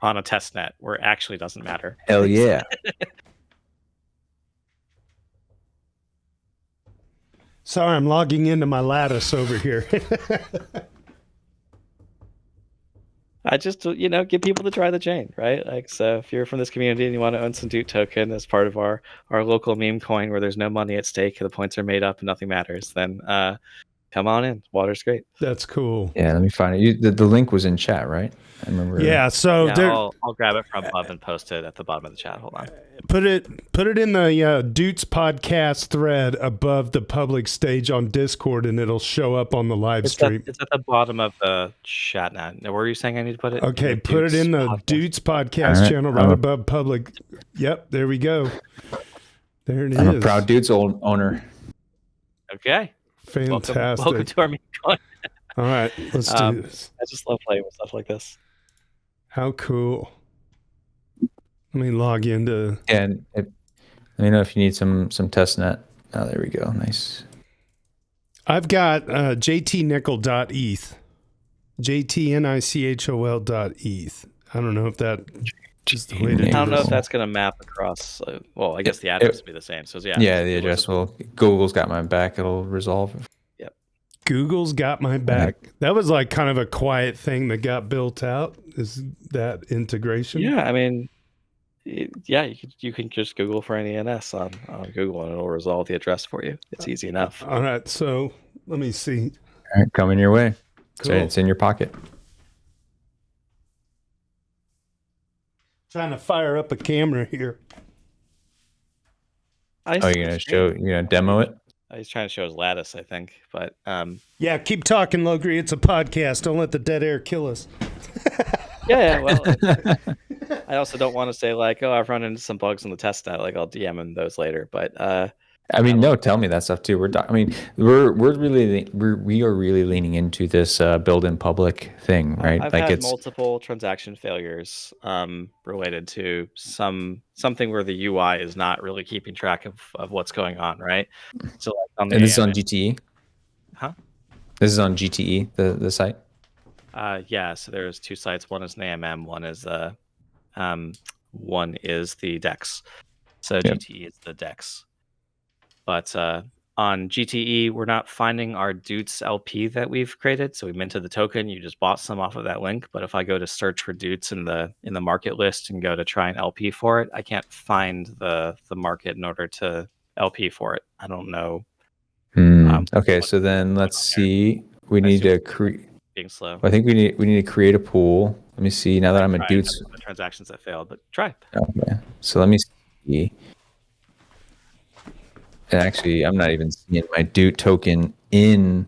on a test net where it actually doesn't matter. Hell yeah. Sorry, I'm logging into my Lattice over here. I just, get people to try the chain, right? Like, so if you're from this community and you want to own some Doot token as part of our local meme coin where there's no money at stake, the points are made up and nothing matters, then come on in. Water's great. That's cool. Yeah, let me find it. The link was in chat, right? I remember. Yeah, so I'll grab it from above and post it at the bottom of the chat. Hold on. Put it in the Doots podcast thread above the public stage on Discord, and it'll show up on the live stream. It's at the bottom of the chat now. Where were you saying I need to put it? Okay, put it in the Doots podcast channel right above public. Yep, there we go. There it is. I'm a proud Doots owner. Okay. Fantastic. Welcome to our meme coin. All right, let's do this. I just love playing with stuff like this. How cool. Let me log into. And let me know if you need some testnet. Oh, there we go. Nice. I've got jtnickel.eth. jtnicchol.eth. I don't know if that is the way to do I don't know this. if that's going to map across. Well, I guess the address will be the same. So yeah. Yeah, the address will. Google's got my back. It'll resolve. Yep. Google's got my back. That was like kind of a quiet thing that got built out. Is that integration? Yeah, I mean, yeah, you can just Google for any NS on Google and it'll resolve the address for you. It's easy enough. All right, so let me see. All right, coming your way. Cool. So it's in your pocket. Trying to fire up a camera here. You're gonna demo it? He's trying to show his lattice, I think. But yeah, keep talking, Logri. It's a podcast. Don't let the dead air kill us. yeah. Well, I also don't want to say like, oh, I've run into some bugs in the testnet. Like I'll DM him those later. But I mean, no, tell me that stuff too. We are really leaning into this build in public thing, right? I've had multiple transaction failures related to something where the UI is not really keeping track of what's going on, right? So like on the and this is on GTE? Huh? This is on GTE, the site? Yeah, so there's two sites. One is an AMM, one is the DEX. So yep. GTE is the DEX. But on GTE, we're not finding our Doots LP that we've created. So we minted the token. You just bought some off of that link. But if I go to search for Doots in the market list and go to try and LP for it, I can't find the market in order to LP for it. I don't know. Okay, so then let's see. We need to create. Being slow. I think we need to create a pool. Let me see. Now that I'm a Doots. The transactions that failed, but try. Okay. So let me see. And actually, I'm not even seeing my Doot token in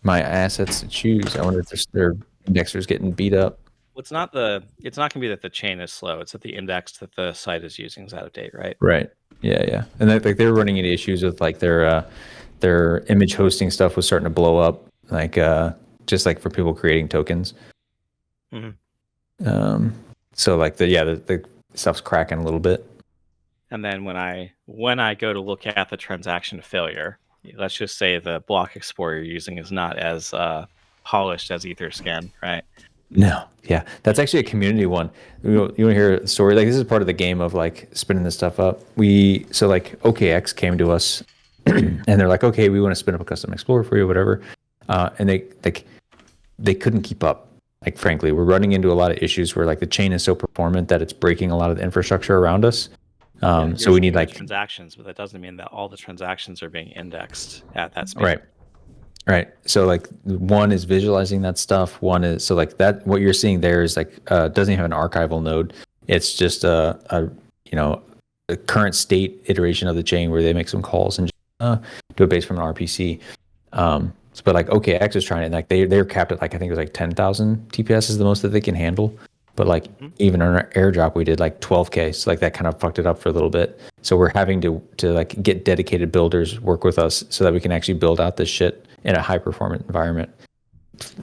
my assets to choose. I wonder if their indexer's getting beat up. Well, it's not going to be that the chain is slow. It's that the index that the site is using is out of date, right? Right. Yeah. And they're running into issues with like their image hosting stuff was starting to blow up, like just like for people creating tokens. Mm-hmm. So like the stuff's cracking a little bit. And then when I go to look at the transaction failure, let's just say the block explorer you're using is not as polished as Etherscan, right? No, yeah, that's actually a community one. You want to hear a story? Like this is part of the game of like spinning this stuff up. So like OKX came to us, and they're like, okay, we want to spin up a custom explorer for you, whatever. And they couldn't keep up. Like frankly, we're running into a lot of issues where like the chain is so performant that it's breaking a lot of the infrastructure around us. So we need like transactions, but that doesn't mean that all the transactions are being indexed at that speed. Right. So like one is visualizing that stuff. One is so like that. What you're seeing there is like doesn't have an archival node. It's just a current state iteration of the chain where they make some calls and do it based from an RPC. But like OKX is trying it, and like they're capped at like I think it was like 10,000 TPS is the most that they can handle. But like even on our airdrop, we did like 12K. So like that kind of fucked it up for a little bit. So we're having to like get dedicated builders work with us so that we can actually build out this shit in a high performance environment.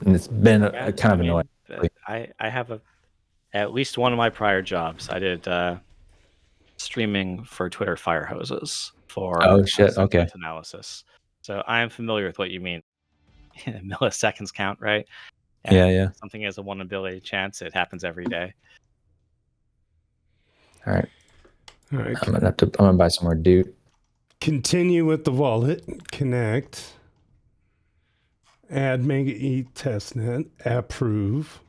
And it's been kind of annoying. I have at least one of my prior jobs. I did streaming for Twitter fire hoses for okay analysis. So I am familiar with what you mean. Milliseconds count, right? And yeah. Something has a 1 in a billion chance. It happens every day. All right. I'm gonna buy some more Doot. Continue with the wallet. Connect. Add MegaETH testnet. Approve.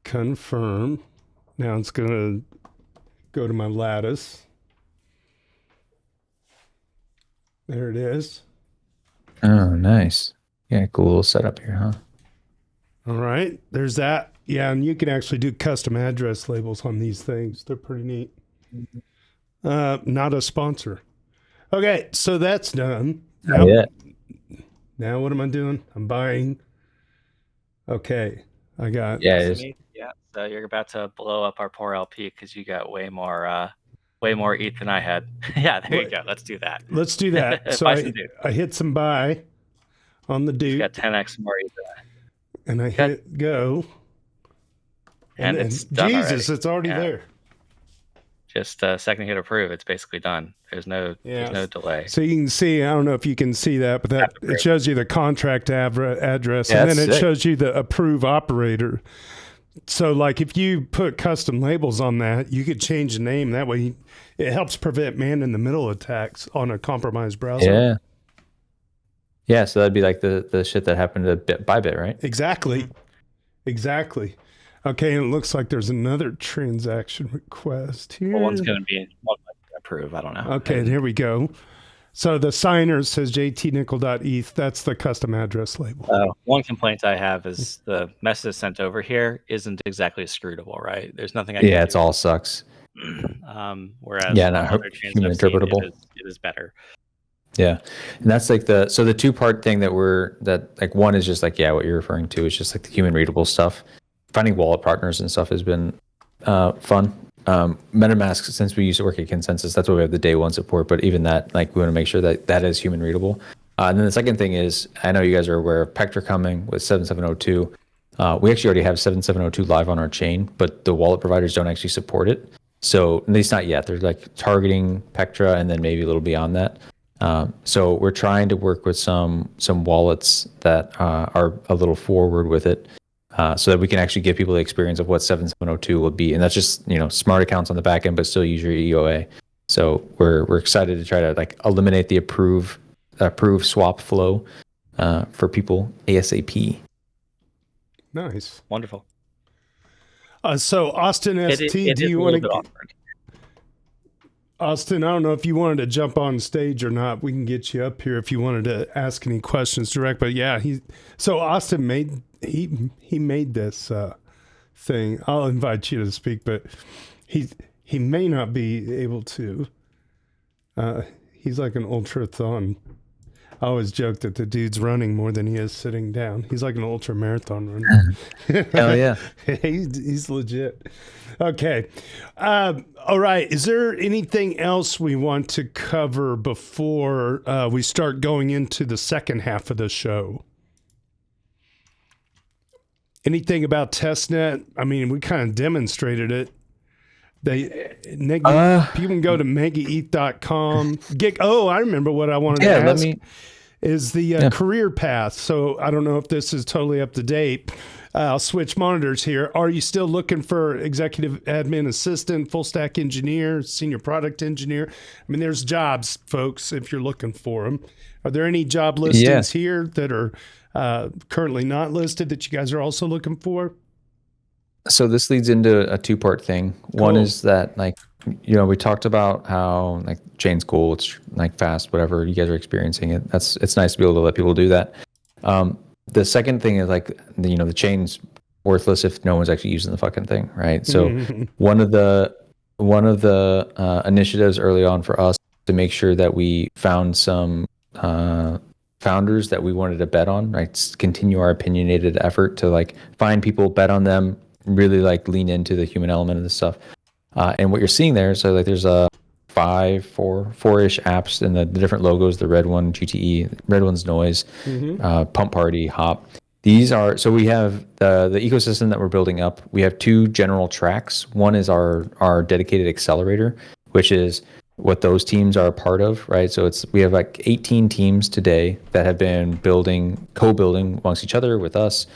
Confirm. Now it's gonna go to my lattice. There it is. Oh, nice. Yeah, cool little setup here, huh? All right, there's that. Yeah, and you can actually do custom address labels on these things. They're pretty neat. Not a sponsor. Okay, so that's done. Now what am I doing? I'm buying. Okay, I got. Yeah, so you're about to blow up our poor LP because you got way more ETH than I had. Yeah, there you go. Let's do that. So I hit some buy on the It's got Duke, 10x more ETH, and I hit go. and it's done Jesus, already. it's already Yeah. there. Just a second hit approve. It's basically done. There's no delay. So you can see, I don't know if you can see that, but it shows you the contract address, Yeah, and then that's it sick. shows you the approve operator. So like if you put custom labels on that, you could change the name. That way it helps prevent man-in-the-middle attacks on a compromised browser. Yeah. Yeah, so that'd be like the shit that happened to Bybit, right? Exactly. Exactly. Okay, and it looks like there's another transaction request here. Well, one's going to be approve. I don't know. Okay, And here we go. So the signer says jtnickel.eth. That's the custom address label. one complaint I have is the message sent over here isn't exactly scrutable, right? There's nothing I can Yeah, do. it's all sucks. Whereas Yeah, on not other chains human I've seen, interpretable. it is better. Yeah, and that's like the two-part thing that one is just like, yeah, what you're referring to is just like the human readable stuff. Finding wallet partners and stuff has been fun. MetaMask, since we used to work at Consensus, that's why we have the day one support. But even that, like, we want to make sure that is human readable. And then the second thing is, I know you guys are aware of Pectra coming with 7702. We actually already have 7702 live on our chain, but the wallet providers don't actually support it. So at least not yet. They're like targeting Pectra and then maybe a little beyond that. So we're trying to work with some wallets that are a little forward with it, so that we can actually give people the experience of what 7702 will be. And that's just, smart accounts on the back end, but still use your EOA. So we're excited to try to like eliminate the approve swap flow for people ASAP. Nice. Wonderful. So Austin ST, do you want to... Austin, I don't know if you wanted to jump on stage or not. We can get you up here if you wanted to ask any questions direct. But yeah, Austin made this thing. I'll invite you to speak, but he may not be able to. He's like an ultra-thon. I always joke that the dude's running more than he is sitting down. He's like an ultra marathon runner. Hell yeah. He's legit. Okay. All right. Is there anything else we want to cover before we start going into the second half of the show? Anything about testnet? I mean, we kind of demonstrated it. People can go to megaeth.com. I remember what I wanted to ask. Is the career path. So I don't know if this is totally up to date. I'll switch monitors here. Are you still looking for executive admin assistant, full stack engineer, senior product engineer? I mean, there's jobs, folks, if you're looking for them. Are there any job listings here that are currently not listed that you guys are also looking for? So this leads into a two-part thing. Cool. One is that, like, we talked about how like chain's cool, it's like fast, whatever, you guys are experiencing it. It's nice to be able to let people do that. The second thing is like, the chain's worthless if no one's actually using the fucking thing, right? So one of the initiatives early on for us to make sure that we found some founders that we wanted to bet on, right? Continue our opinionated effort to like find people, bet on them, really like lean into the human element of this stuff. And what you're seeing there, so like there's four-ish apps and the different logos, the red one, GTE, red one's Noise, Pump Party, Hop. These are, so we have the ecosystem that we're building up. We have two general tracks. One is our dedicated accelerator, which is what those teams are a part of, right? So we have like 18 teams today that have been co-building amongst each other with us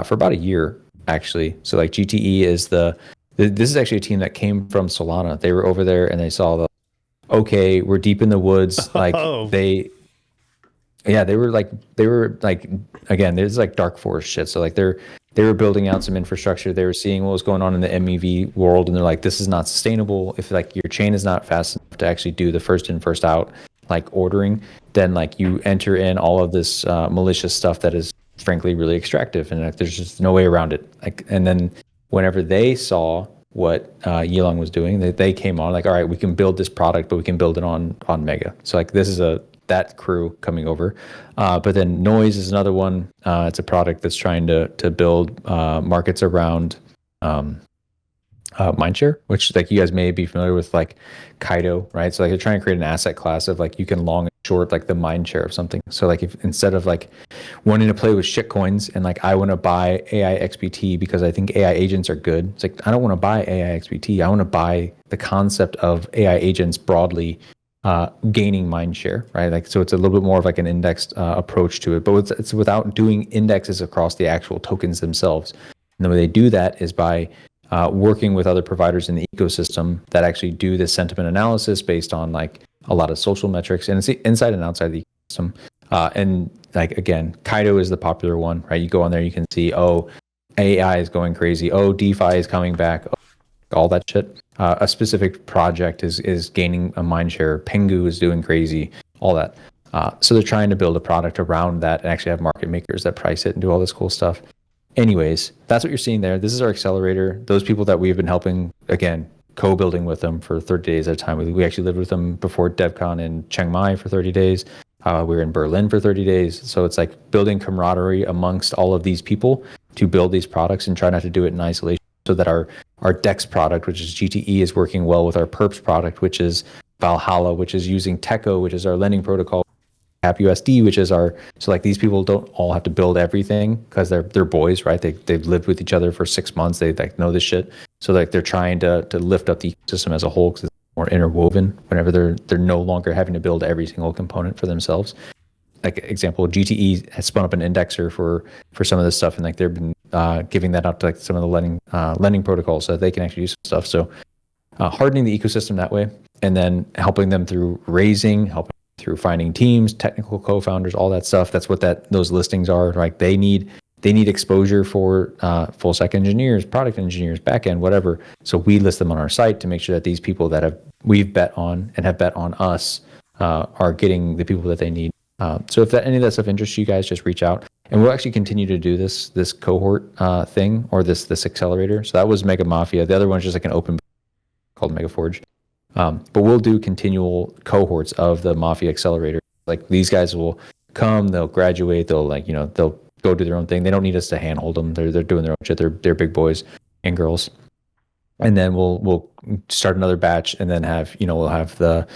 for about a year, actually. So like GTE is this is actually a team that came from Solana. They were over there and they saw okay, we're deep in the woods. Like they were like, again, there's like dark forest shit. So like they were building out some infrastructure. They were seeing what was going on in the MEV world. And they're like, this is not sustainable. If like your chain is not fast enough to actually do the first in, first out, like ordering, then like you enter in all of this malicious stuff that is frankly really extractive. And like, there's just no way around it. Like, and then whenever they saw what Yilong was doing, they came on like, all right, we can build this product, but we can build it on Mega. So like this is that crew coming over. But then Noise is another one. It's a product that's trying to build markets around mindshare, which like you guys may be familiar with, like Kaido, right? So like they're trying to create an asset class of like you can long short like the mind share of something. So like if instead of like wanting to play with shit coins and like I want to buy AI XBT because I think AI agents are good, it's like I don't want to buy AI XBT. I want to buy the concept of AI agents broadly gaining mind share, right? Like so it's a little bit more of like an indexed approach to it, but it's without doing indexes across the actual tokens themselves. And the way they do that is by working with other providers in the ecosystem that actually do this sentiment analysis based on like a lot of social metrics, and it's inside and outside the ecosystem. And like again, Kaido is the popular one, right? You go on there, you can see, oh, AI is going crazy. Oh, DeFi is coming back. All that shit. A specific project is gaining a mind share. Pengu is doing crazy. All that. So they're trying to build a product around that and actually have market makers that price it and do all this cool stuff. Anyways, that's what you're seeing there. This is our accelerator. Those people that we've been helping, again, co-building with them for 30 days at a time. We actually lived with them before DevCon in Chiang Mai for 30 days. We were in Berlin for 30 days. So it's like building camaraderie amongst all of these people to build these products and try not to do it in isolation, so that our DEX product, which is GTE, is working well with our Perps product, which is Valhalla, which is using Techo, which is our lending protocol, USD, which is our, so like these people don't all have to build everything because they're boys, right? They've lived with each other for 6 months. They like know this shit. So like they're trying to lift up the ecosystem as a whole because it's more interwoven whenever they're no longer having to build every single component for themselves. Like example, GTE has spun up an indexer for some of this stuff, and like they've been giving that out to like some of the lending protocols so that they can actually use stuff. So hardening the ecosystem that way, and then helping them through raising, helping through finding teams, technical co-founders, all that stuff. That's what those listings are. Like they need exposure for full stack engineers, product engineers, backend, whatever. So we list them on our site to make sure that these people that we've bet on and have bet on us are getting the people that they need. So if any of that stuff interests you guys, just reach out, and we'll actually continue to do this cohort thing, or this accelerator. So that was Mega Mafia. The other one's just like an open called Mega Forge. But we'll do continual cohorts of the Mafia accelerator. Like these guys will come, they'll graduate, they'll they'll go do their own thing. They don't need us to handhold them. They're doing their own shit. They're big boys and girls. And then we'll start another batch, and then we'll have the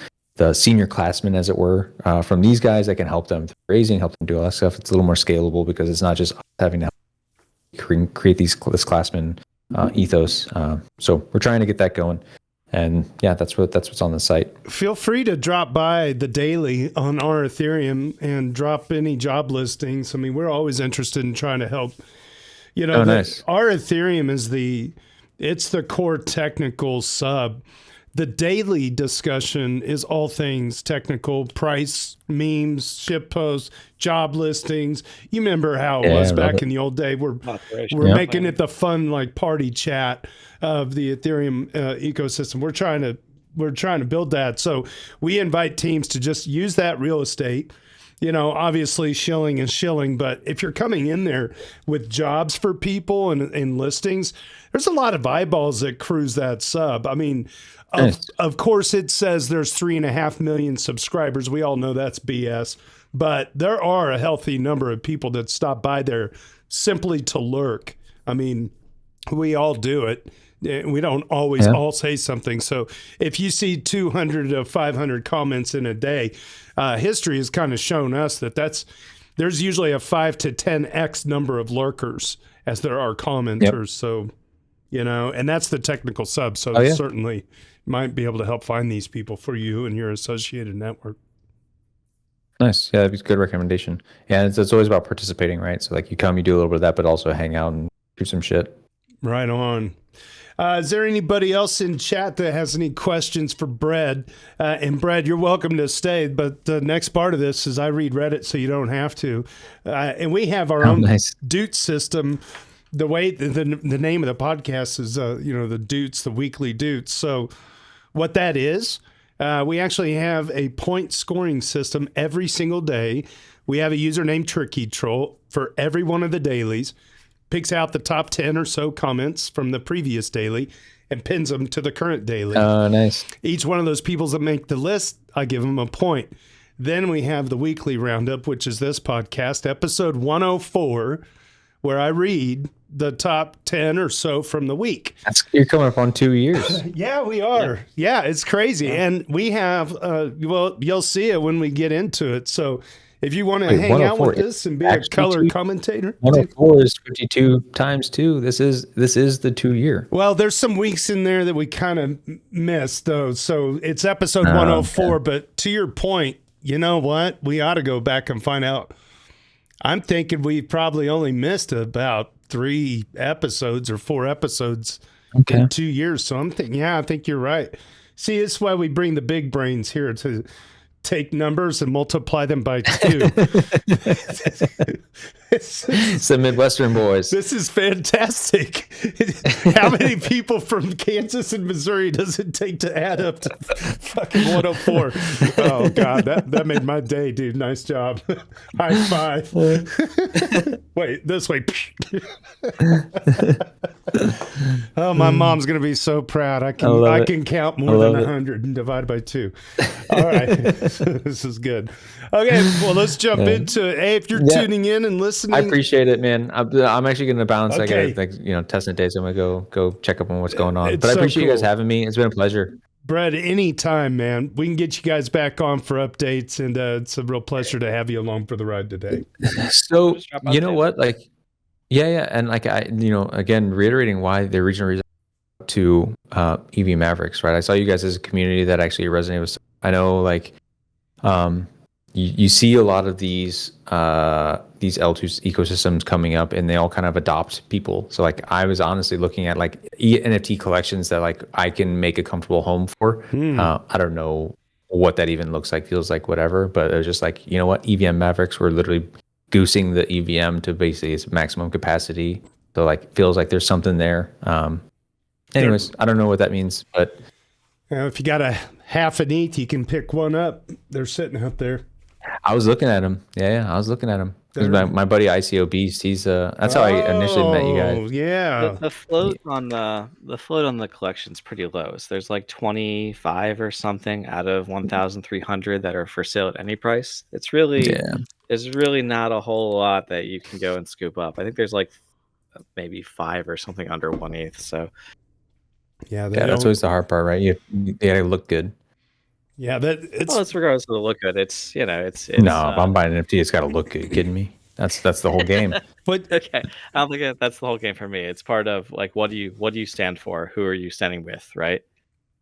senior classmen, as it were, from these guys that can help them raising, help them do all that stuff. It's a little more scalable because it's not just having to create this classman ethos. So we're trying to get that going. And yeah, that's what's on the site. Feel free to drop by the daily on our Ethereum and drop any job listings. I mean, we're always interested in trying to help. Nice. Our Ethereum is it's the core technical sub. The daily discussion is all things technical, price, memes, ship posts, job listings. You remember how it was back in the old day. We're making it the fun like party chat of the Ethereum ecosystem. We're trying to build that. So we invite teams to just use that real estate. Obviously shilling is shilling, but if you're coming in there with jobs for people and listings, there's a lot of eyeballs that cruise that sub. I mean, of course, it says there's 3.5 million subscribers. We all know that's BS, but there are a healthy number of people that stop by there simply to lurk. I mean, we all do it. We don't always all say something. So if you see 200 to 500 comments in a day, history has kind of shown us there's usually a 5 to 10x number of lurkers as there are commenters. So, and that's the technical sub. So certainly might be able to help find these people for you and your associated network. Nice. Yeah, that'd be a good recommendation. Yeah, it's always about participating, right? So like you come, you do a little bit of that, but also hang out and do some shit. Right on. Is there anybody else in chat that has any questions for Brad? And Brad, you're welcome to stay, but the next part of this is I read Reddit, so you don't have to. And we have our own Doots system. The way the name of the podcast is, the Doots, the Weekly Doots. So what that is, we actually have a point scoring system every single day. We have a user named Tricky Troll for every one of the dailies. Picks out the top 10 or so comments from the previous daily and pins them to the current daily. Oh, nice. Each one of those people that make the list, I give them a point. Then we have the weekly roundup, which is this podcast, episode 104, where I read the top 10 or so from the week. You're coming up on 2 years. Yeah, we are. Yeah, it's crazy. And we have, well, you'll see it when we get into it. So if you want to hang out with us and be a color commentator. 104 is 52 times 2. This is the 2 year. Well, there's some weeks in there that we kind of missed, though. So it's episode 104. Okay. But to your point, you know what? We ought to go back and find out. I'm thinking we probably only missed about 3 episodes or 4 episodes in 2 years. So I'm thinking, I think you're right. See, it's why we bring the big brains here to take numbers and multiply them by 2. Some Midwestern boys. This is fantastic. How many people from Kansas and Missouri does it take to add up to fucking 104? Oh, God, that made my day, dude. Nice job. High five. Wait, this way. Oh, my mom's going to be so proud. I can count more than 100 and divide by 2. All right. This is good. Okay, well, let's jump into it. Hey, if you're tuning in and listening. I appreciate it, man. I'm actually going to bounce. Okay. I got testnet day, so I'm going to go check up on what's going on. But I appreciate you guys having me. It's been a pleasure. Brett, anytime, man. We can get you guys back on for updates, and it's a real pleasure to have you along for the ride today. So, you know what? Like, yeah. And like, again, reiterating why the original reason to EV Mavericks, right? I saw you guys as a community that actually resonated with. I know, like, you see a lot of these L2 ecosystems coming up, and they all kind of adopt people. So like I was honestly looking at like NFT collections that like I can make a comfortable home for. I don't know what that even looks like, feels like, whatever. But it was just like, you know what, EVM Mavericks were literally goosing the EVM to basically its maximum capacity. So like feels like there's something there. Anyways, I don't know what that means, but if you got a half an ETH, you can pick one up. They're sitting out there. I was looking at him. Yeah, I was looking at him. My buddy ICO Beast, he's that's how I initially met you guys. Yeah. The float on the collection's pretty low. So there's like 25 or something out of 1,300 that are for sale at any price. There's really not a whole lot that you can go and scoop up. I think there's like maybe 5 or something under 1/8. So that's always the hard part, right? You gotta look good. Yeah, it's regardless of the look good. It's it's no. If I'm buying an NFT, it's got to look good. You kidding me? That's the whole game. But okay, I don't think that's the whole game for me. It's part of like what do you stand for? Who are you standing with, right?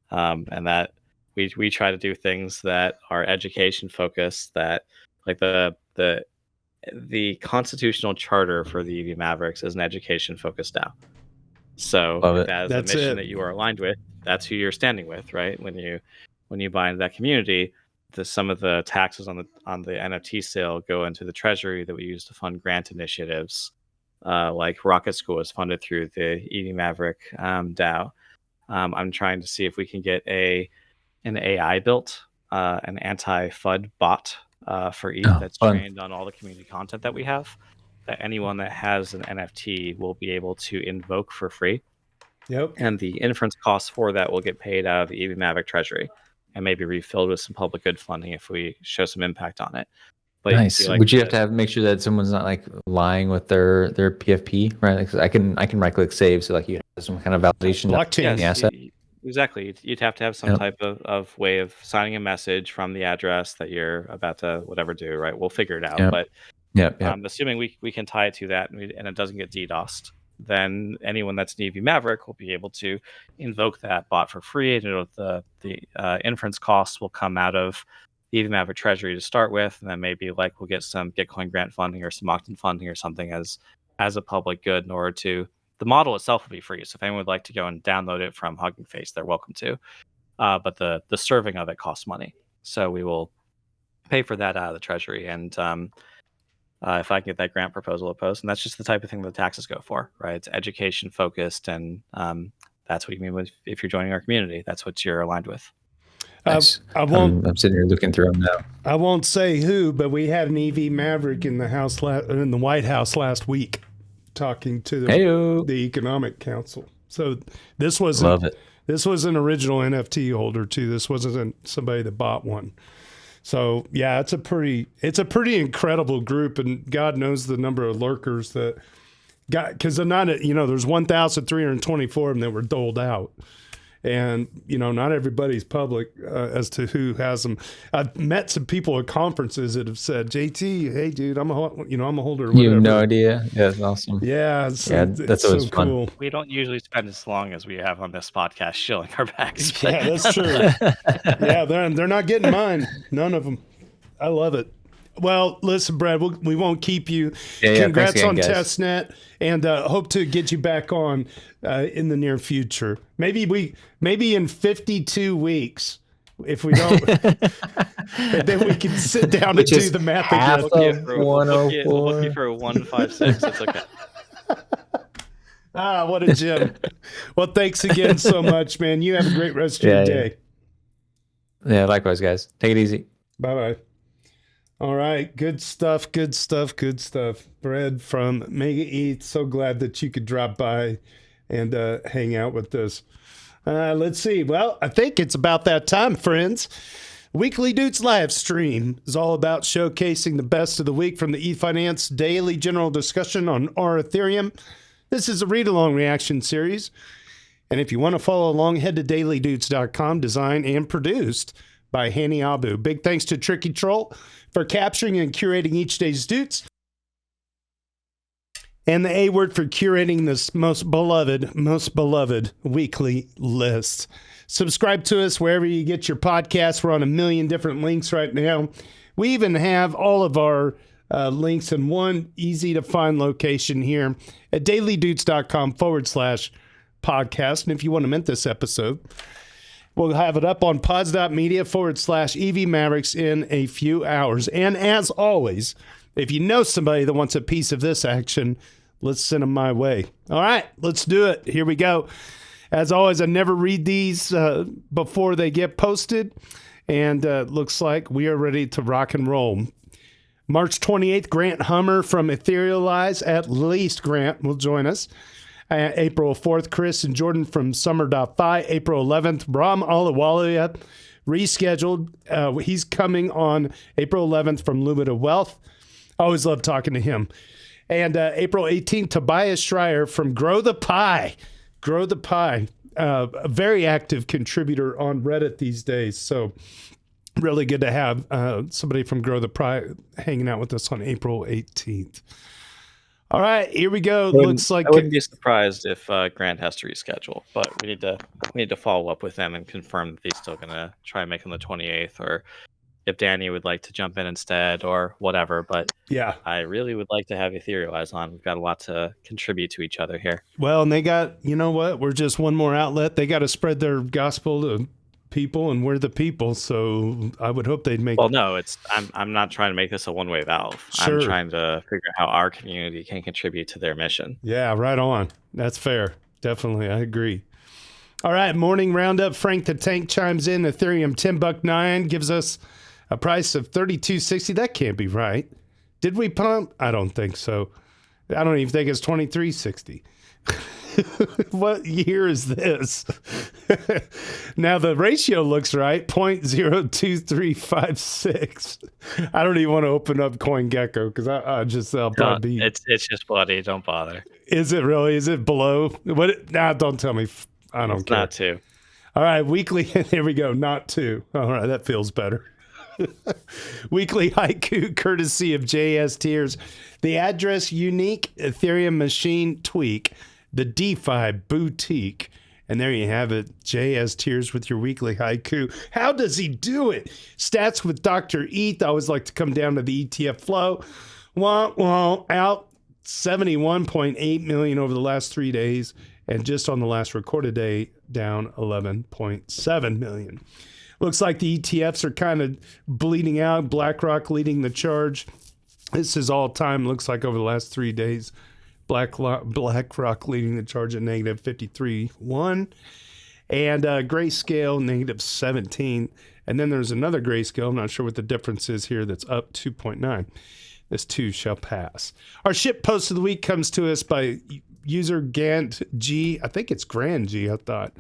And that we try to do things that are education focused. That like the constitutional charter for the EV Mavericks is an education focused DAO. So if that is a mission that you are aligned with, that's who you're standing with, right? When you buy into that community, some of the taxes on the NFT sale go into the treasury that we use to fund grant initiatives, like Rocket School is funded through the EV Maverick DAO. I'm trying to see if we can get an AI built, an anti-FUD bot for ETH that's trained on all the community content that we have. That anyone that has an NFT will be able to invoke for free. Yep. And the inference costs for that will get paid out of the EV Maverick treasury and maybe refilled with some public good funding if we show some impact on it. But nice. Would you have to make sure that someone's not like lying with their PFP, right? Like, I can right click save, so like you have some kind of validation blockchain asset. Exactly. You'd have to have some type of way of signing a message from the address that you're about to whatever do, right? We'll figure it out. But assuming we can tie it to that and it doesn't get DDoSed, then anyone that's an EV Maverick will be able to invoke that bot for free. And the inference costs will come out of the EV Maverick treasury to start with, and then maybe like we'll get some Gitcoin grant funding or some Octane funding or something as a public good in order to. The model itself will be free, so if anyone would like to go and download it from Hugging Face, they're welcome to. But the serving of it costs money, so we will pay for that out of the treasury. And if I can get that grant proposal opposed, and that's just the type of thing that taxes go for, right? It's education focused, and that's what you mean with if you're joining our community. That's what you're aligned with. Nice. I'm sitting here looking through them now. I won't say who, but we had an EV Maverick in the White House last week, talking to the Economic Council. So this was This was an original NFT holder too. This wasn't somebody that bought one. So yeah, it's a pretty incredible group, and God knows the number of lurkers that because there's 1,324 of them that were doled out. And, not everybody's public as to who has them. I've met some people at conferences that have said, JT, hey, dude, I'm a holder. Or whatever. You have no idea. Yeah, that's awesome. Yeah. That's always fun. Cool. We don't usually spend as long as we have on this podcast shilling our backs. But... Yeah, that's true. Yeah, they're not getting mine. None of them. I love it. Well, listen, Brad, we won't keep you. Congrats again, on guys. Testnet, and hope to get you back on in the near future. Maybe in 52 weeks, if we don't, and then we can sit down and do the math again. We'll book you for 156. It's okay. What a gem. Well, thanks again so much, man. You have a great rest of your day. Yeah, likewise, guys. Take it easy. Bye-bye. All right. Good stuff. Brad from MegaETH. So glad that you could drop by and hang out with us. Let's see. Well, I think it's about that time, friends. Weekly Doots live stream is all about showcasing the best of the week from the Ethfinance Daily General Discussion on our Ethereum. This is a read-along reaction series. And if you want to follow along, head to dailydoots.com, designed and produced by Hani Abu. Big thanks to Tricky Troll for capturing and curating each day's Doots. And the A word for curating this most beloved weekly list. Subscribe to us wherever you get your podcasts. We're on a million different links right now. We even have all of our links in one easy to find location here at dailydoots.com/podcast. And if you want to mint this episode, we'll have it up on pods.media/EV Mavericks in a few hours. And as always, if you know somebody that wants a piece of this action, let's send them my way. All right, let's do it. Here we go. As always, I never read these before they get posted. And looks like we are ready to rock and roll. March 28th, Grant Hummer from Etherealize. At least Grant will join us. April 4th, Chris and Jordan from Summer.fi. April 11th, Brahm Alawalia rescheduled. He's coming on April 11th from Lumina Wealth. Always love talking to him. And April 18th, Tobias Schreier from Grow the Pie. Grow the Pie, a very active contributor on Reddit these days. So really good to have somebody from Grow the Pie hanging out with us on April 18th. All right, here we go. Looks like I wouldn't be surprised if Grant has to reschedule, but we need to follow up with them and confirm that he's still going to try and make on the 28th, or if Danny would like to jump in instead or whatever. But yeah, I really would like to have Etherealize on. We've got a lot to contribute to each other here. Well, and they got, you know what? We're just one more outlet. They got to spread their gospel to people, and we're the people. So I would hope they'd make. Well, no, I'm not trying to make this a one-way valve. Sure. I'm trying to figure out how our community can contribute to their mission. Yeah, right on. That's fair. Definitely, I agree. All right, morning roundup. Frank the Tank chimes in. Ethereum $10.9 gives us a price of $32.60. That can't be right. Did we pump? I don't think so. I don't even think it's $23.60. What year is this? Now the ratio looks right, 0.02356. I don't even want to open up CoinGecko because I'll probably be. It's just bloody. Don't bother. Is it really? Is it below? What? Nah, don't tell me. I don't care. Not two. All right, weekly. Here we go. Not two. All right, that feels better. Weekly haiku courtesy of JS Tears. The address unique Ethereum machine tweak. The DeFi boutique. And there you have it. JS Tears with your weekly haiku. How does he do it? Stats with Dr. ETH. I always like to come down to the ETF flow. Out 71.8 million over the last 3 days. And just on the last recorded day, down 11.7 million. Looks like the ETFs are kind of bleeding out. BlackRock leading the charge. This is all time. Looks like over the last 3 days. BlackRock leading the charge at negative 53.1. And Grayscale, negative 17. And then there's another Grayscale. I'm not sure what the difference is here. That's up 2.9. This too shall pass. Our ship post of the week comes to us by user Gant G. I think it's Grand G, I thought.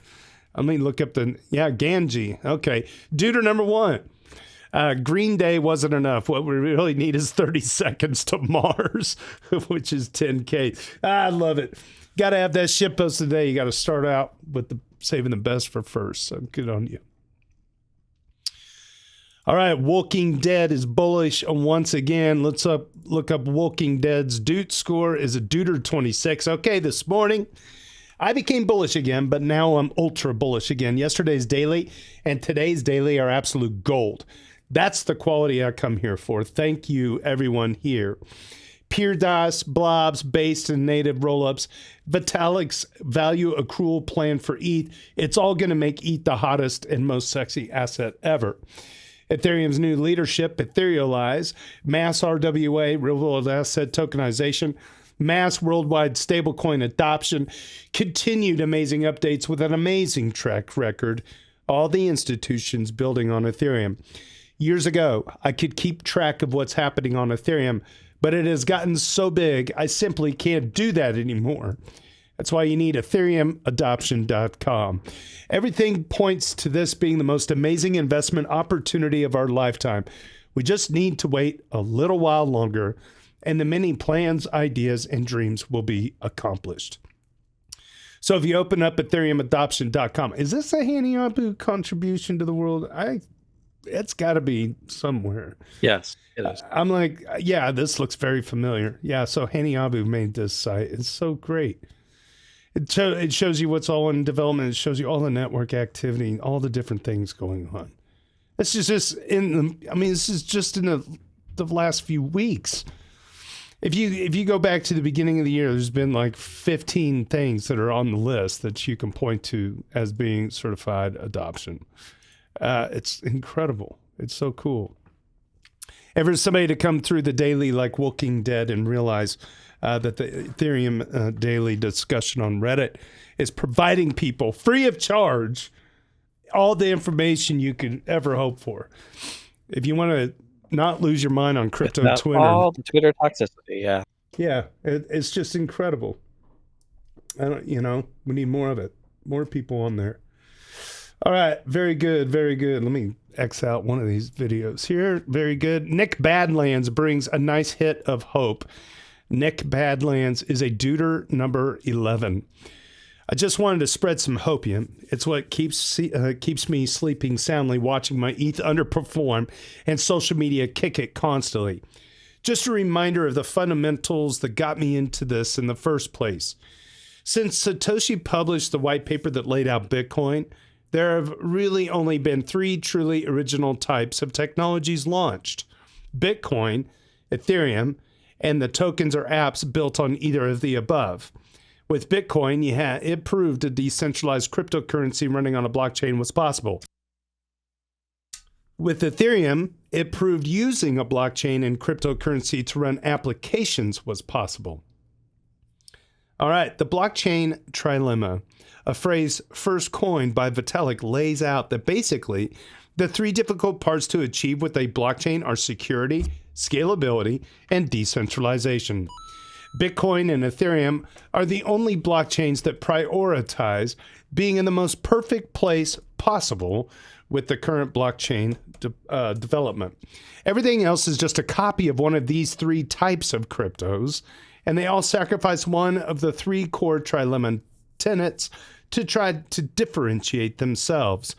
Let me look up Ganji. Okay. Duder number 1. Green Day wasn't enough. What we really need is 30 seconds to Mars, which is 10K. I love it. Got to have that shit post today. You got to start out with saving the best for first. So good on you. All right, Walking Dead is bullish once again. Let's look up Walking Dead's Doot score is a Dooter 26. Okay, this morning I became bullish again, but now I'm ultra bullish again. Yesterday's daily and today's daily are absolute gold. That's the quality I come here for. Thank you, everyone here. Pure DOS, blobs, based and native rollups, Vitalik's value accrual plan for ETH. It's all going to make ETH the hottest and most sexy asset ever. Ethereum's new leadership, Etherealize, mass RWA, real-world asset tokenization, mass worldwide stablecoin adoption, continued amazing updates with an amazing track record, all the institutions building on Ethereum. Years ago, I could keep track of what's happening on Ethereum, but it has gotten so big, I simply can't do that anymore. That's why you need EthereumAdoption.com. Everything points to this being the most amazing investment opportunity of our lifetime. We just need to wait a little while longer, and the many plans, ideas, and dreams will be accomplished. So if you open up EthereumAdoption.com, is this a Hani Abu contribution to the world? It's got to be somewhere. Yes, it is. I'm like, yeah, this looks very familiar. Yeah, so Hani Abu made this site. It's so great. It shows you what's all in development. It shows you all the network activity, all the different things going on. This is just this is just in the last few weeks. If you go back to the beginning of the year, there's been like 15 things that are on the list that you can point to as being certified adoption. It's incredible. It's so cool. Ever somebody to come through the daily like Walking Dead and realize that the Ethereum Daily Discussion on Reddit is providing people free of charge all the information you could ever hope for. If you want to not lose your mind on crypto Twitter. All the Twitter toxicity, yeah. Yeah, it's just incredible. We need more of it. More people on there. All right, very good, very good. Let me X out one of these videos here. Very good. Nick Badlands brings a nice hit of hope. Nick Badlands is a Dooter number 11. I just wanted to spread some hopium. It's what keeps me sleeping soundly, watching my ETH underperform and social media kick it constantly. Just a reminder of the fundamentals that got me into this in the first place. Since Satoshi published the white paper that laid out Bitcoin, there have really only been 3 truly original types of technologies launched: Bitcoin, Ethereum, and the tokens or apps built on either of the above. With Bitcoin, it proved a decentralized cryptocurrency running on a blockchain was possible. With Ethereum, it proved using a blockchain and cryptocurrency to run applications was possible. All right, the blockchain trilemma, a phrase first coined by Vitalik, lays out that basically the 3 difficult parts to achieve with a blockchain are security, scalability, and decentralization. Bitcoin and Ethereum are the only blockchains that prioritize being in the most perfect place possible with the current blockchain development. Everything else is just a copy of one of these 3 types of cryptos, and they all sacrifice one of the 3 core trilemma tenets to try to differentiate themselves.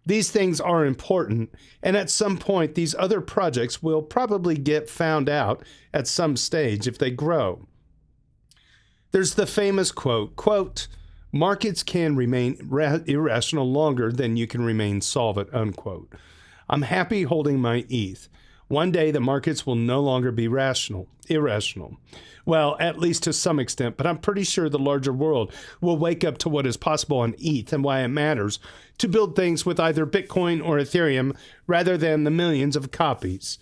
These things are important, and at some point, these other projects will probably get found out at some stage if they grow. There's the famous quote, markets can remain irrational longer than you can remain solvent, unquote. I'm happy holding my ETH. One day, the markets will no longer be irrational. Well, at least to some extent, but I'm pretty sure the larger world will wake up to what is possible on ETH and why it matters to build things with either Bitcoin or Ethereum rather than the millions of copies.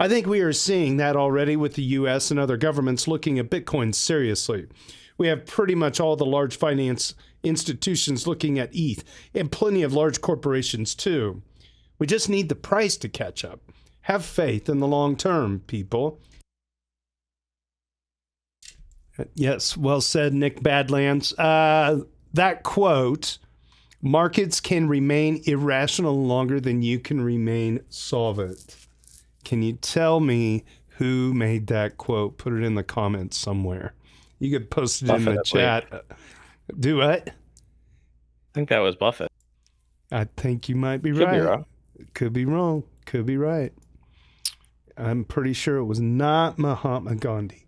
I think we are seeing that already with the US and other governments looking at Bitcoin seriously. We have pretty much all the large finance institutions looking at ETH and plenty of large corporations too. We just need the price to catch up. Have faith in the long term, people. Yes, well said, Nick Badlands. That quote Markets can remain irrational longer than you can remain solvent. Can you tell me who made that quote? Put it in the comments somewhere. You could post it in the chat. Do what? I think that was Buffett. I think you might be Could right. be wrong. Could be wrong. Could be right. I'm pretty sure it was not Mahatma Gandhi.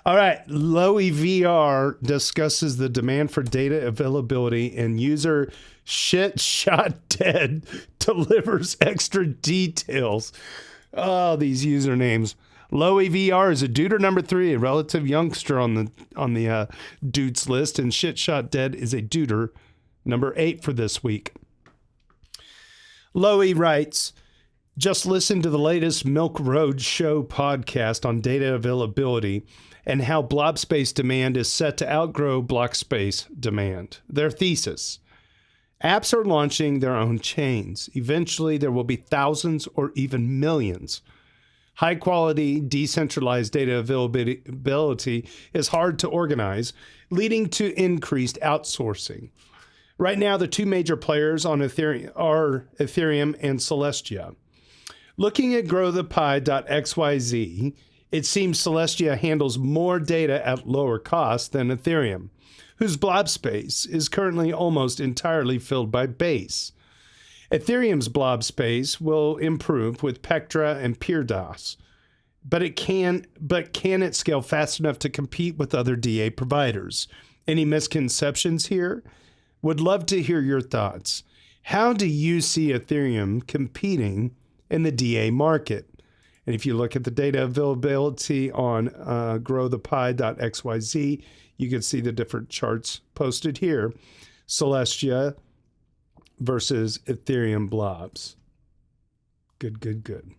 All right. Lowy VR discusses the demand for data availability, and user shit shot dead delivers extra details. Oh, these usernames. Lowy VR is a duder number 3, a relative youngster on the dudes list, and shit shot dead is a duder number 8 for this week. Lowy writes, just listen to the latest Milk Road Show podcast on data availability and how blob space demand is set to outgrow block space demand. Their thesis: apps are launching their own chains. Eventually, there will be thousands or even millions. High-quality, decentralized data availability is hard to organize, leading to increased outsourcing. Right now, the two major players on Ethereum are Ethereum and Celestia. Looking at growthepie.xyz, it seems Celestia handles more data at lower cost than Ethereum, whose blob space is currently almost entirely filled by Base. Ethereum's blob space will improve with Pectra and PeerDAS, but can it scale fast enough to compete with other DA providers? Any misconceptions here? Would love to hear your thoughts. How do you see Ethereum competing in the DA market? And if you look at the data availability on growthepie.xyz, you can see the different charts posted here. Celestia versus Ethereum blobs. Good.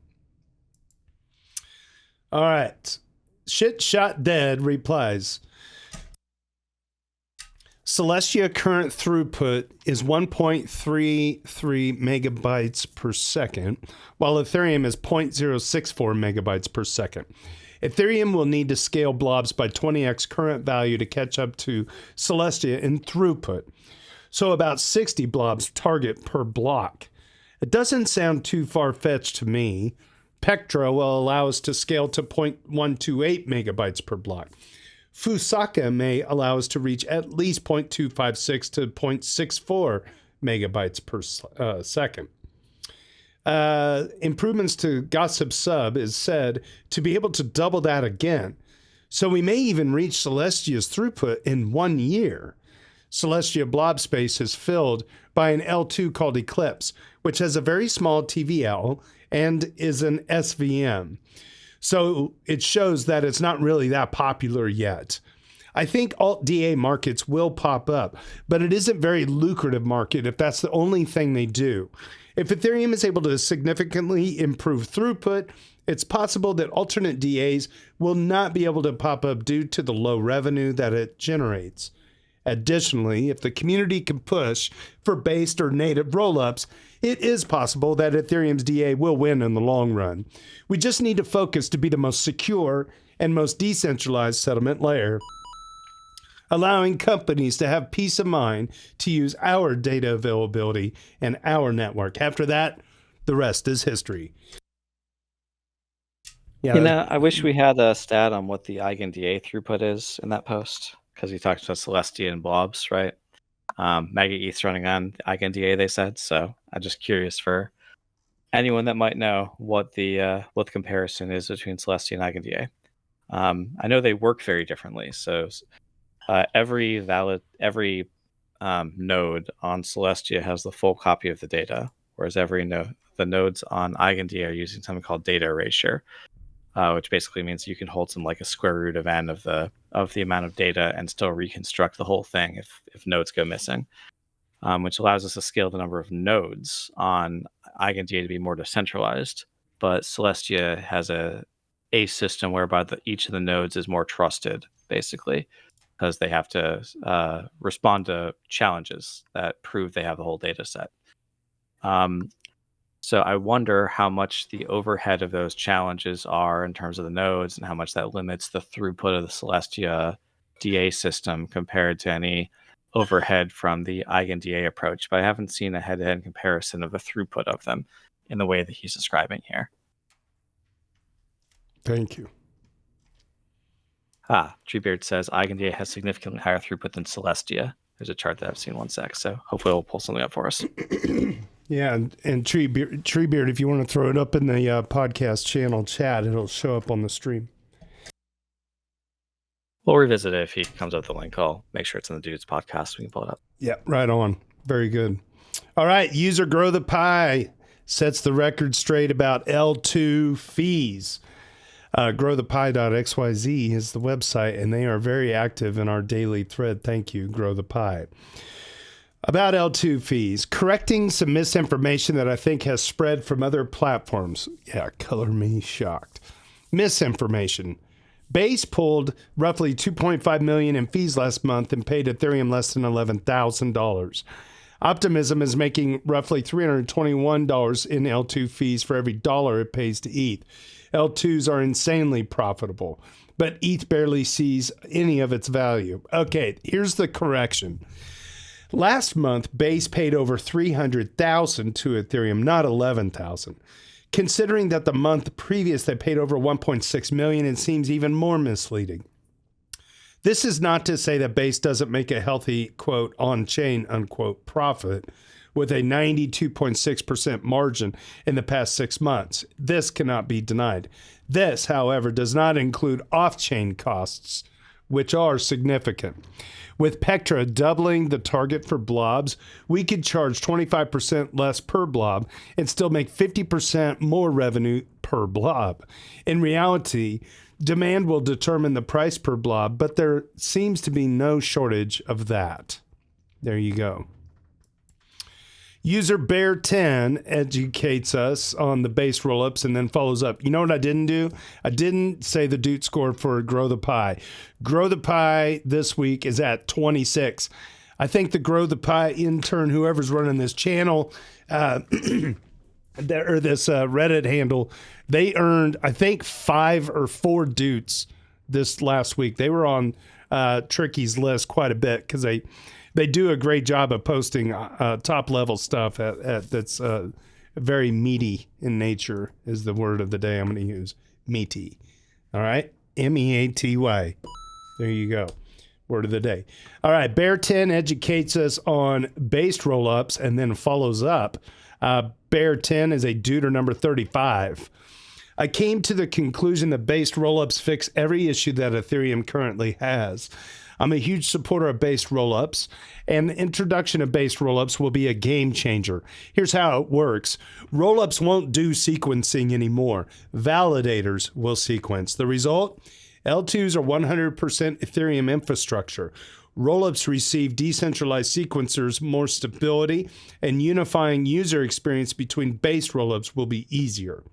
All right. Shit Shot Dead replies, Celestia current throughput is 1.33 megabytes per second, while Ethereum is 0.064 megabytes per second. Ethereum will need to scale blobs by 20x current value to catch up to Celestia in throughput, so about 60 blobs target per block. It doesn't sound too far-fetched to me. Pectra will allow us to scale to 0.128 megabytes per block. Fusaka may allow us to reach at least 0.256 to 0.64 megabytes per second. Improvements to Gossip Sub is said to be able to double that again. So we may even reach Celestia's throughput in 1 year. Celestia blob space is filled by an L2 called Eclipse, which has a very small TVL and is an SVM. So it shows that it's not really that popular yet. I think alt DA markets will pop up, but it isn't a very lucrative market if that's the only thing they do. If Ethereum is able to significantly improve throughput, it's possible that alternate DAs will not be able to pop up due to the low revenue that it generates. Additionally, if the community can push for based or native rollups, it is possible that Ethereum's DA will win in the long run. We just need to focus to be the most secure and most decentralized settlement layer, allowing companies to have peace of mind to use our data availability and our network. After that, the rest is history. Yeah, I wish we had a stat on what the EigenDA throughput is in that post, because he talked about Celestia and blobs, right? MegaETH's running on EigenDA, they said. So I'm just curious for anyone that might know what the comparison is between Celestia and EigenDA. I know they work very differently. So every node on Celestia has the full copy of the data, whereas the nodes on EigenDA are using something called data erasure, which basically means you can hold some like a square root of n of the amount of data and still reconstruct the whole thing if nodes go missing, which allows us to scale the number of nodes on EigenDA to be more decentralized. But Celestia has a system whereby each of the nodes is more trusted, basically, because they have to respond to challenges that prove they have the whole data set. So I wonder how much the overhead of those challenges are in terms of the nodes and how much that limits the throughput of the Celestia DA system compared to any overhead from the EigenDA approach, but I haven't seen a head-to-head comparison of the throughput of them in the way that he's describing here. Thank you. Treebeard says EigenDA has significantly higher throughput than Celestia. There's a chart that I've seen one sec, so hopefully it'll pull something up for us. Yeah, and Treebeard, if you want to throw it up in the podcast channel chat, it'll show up on the stream. We'll revisit it if he comes up with the link. I'll make sure it's in the Dudes podcast. We can pull it up. Yeah, right on. Very good. All right, user Grow the Pie sets the record straight about L2 fees. growthepie.xyz is the website, and they are very active in our daily thread. Thank you, Grow the Pie. About L2 fees, correcting some misinformation that I think has spread from other platforms. Yeah, color me shocked. Misinformation. Base pulled roughly $2.5 million in fees last month and paid Ethereum less than $11,000. Optimism is making roughly $321 in L2 fees for every dollar it pays to ETH. L2s are insanely profitable, but ETH barely sees any of its value. Okay, here's the correction. Last month, Base paid over $300,000 to Ethereum, not $11,000. Considering that the month previous they paid over $1.6 million, it seems even more misleading. This is not to say that Base doesn't make a healthy, quote, on-chain, unquote, profit with a 92.6% margin in the past 6 months. This cannot be denied. This, however, does not include off-chain costs, which are significant. With Pectra doubling the target for blobs, we could charge 25% less per blob and still make 50% more revenue per blob. In reality, demand will determine the price per blob, but there seems to be no shortage of that. There you go. User Bear10 educates us on the base rollups and then follows up. You know what I didn't do? I didn't say the Doot score for Grow the Pie. Grow the Pie this week is at 26. I think the Grow the Pie intern, whoever's running this channel, or this Reddit handle, they earned, I think, 5 or 4 Doots this last week. They were on Tricky's list quite a bit because they do a great job of posting top level stuff that's very meaty in nature is the word of the day I'm going to use. Meaty. All right. Meaty. There you go. Word of the day. All right. Bear 10 educates us on based rollups and then follows up. Bear 10 is a Duder number 35. I came to the conclusion that based rollups fix every issue that Ethereum currently has. I'm a huge supporter of based rollups, and the introduction of based rollups will be a game changer. Here's how it works. Rollups won't do sequencing anymore. Validators will sequence. The result? L2s are 100% Ethereum infrastructure. Rollups receive decentralized sequencers, more stability, and unifying user experience between base rollups will be easier.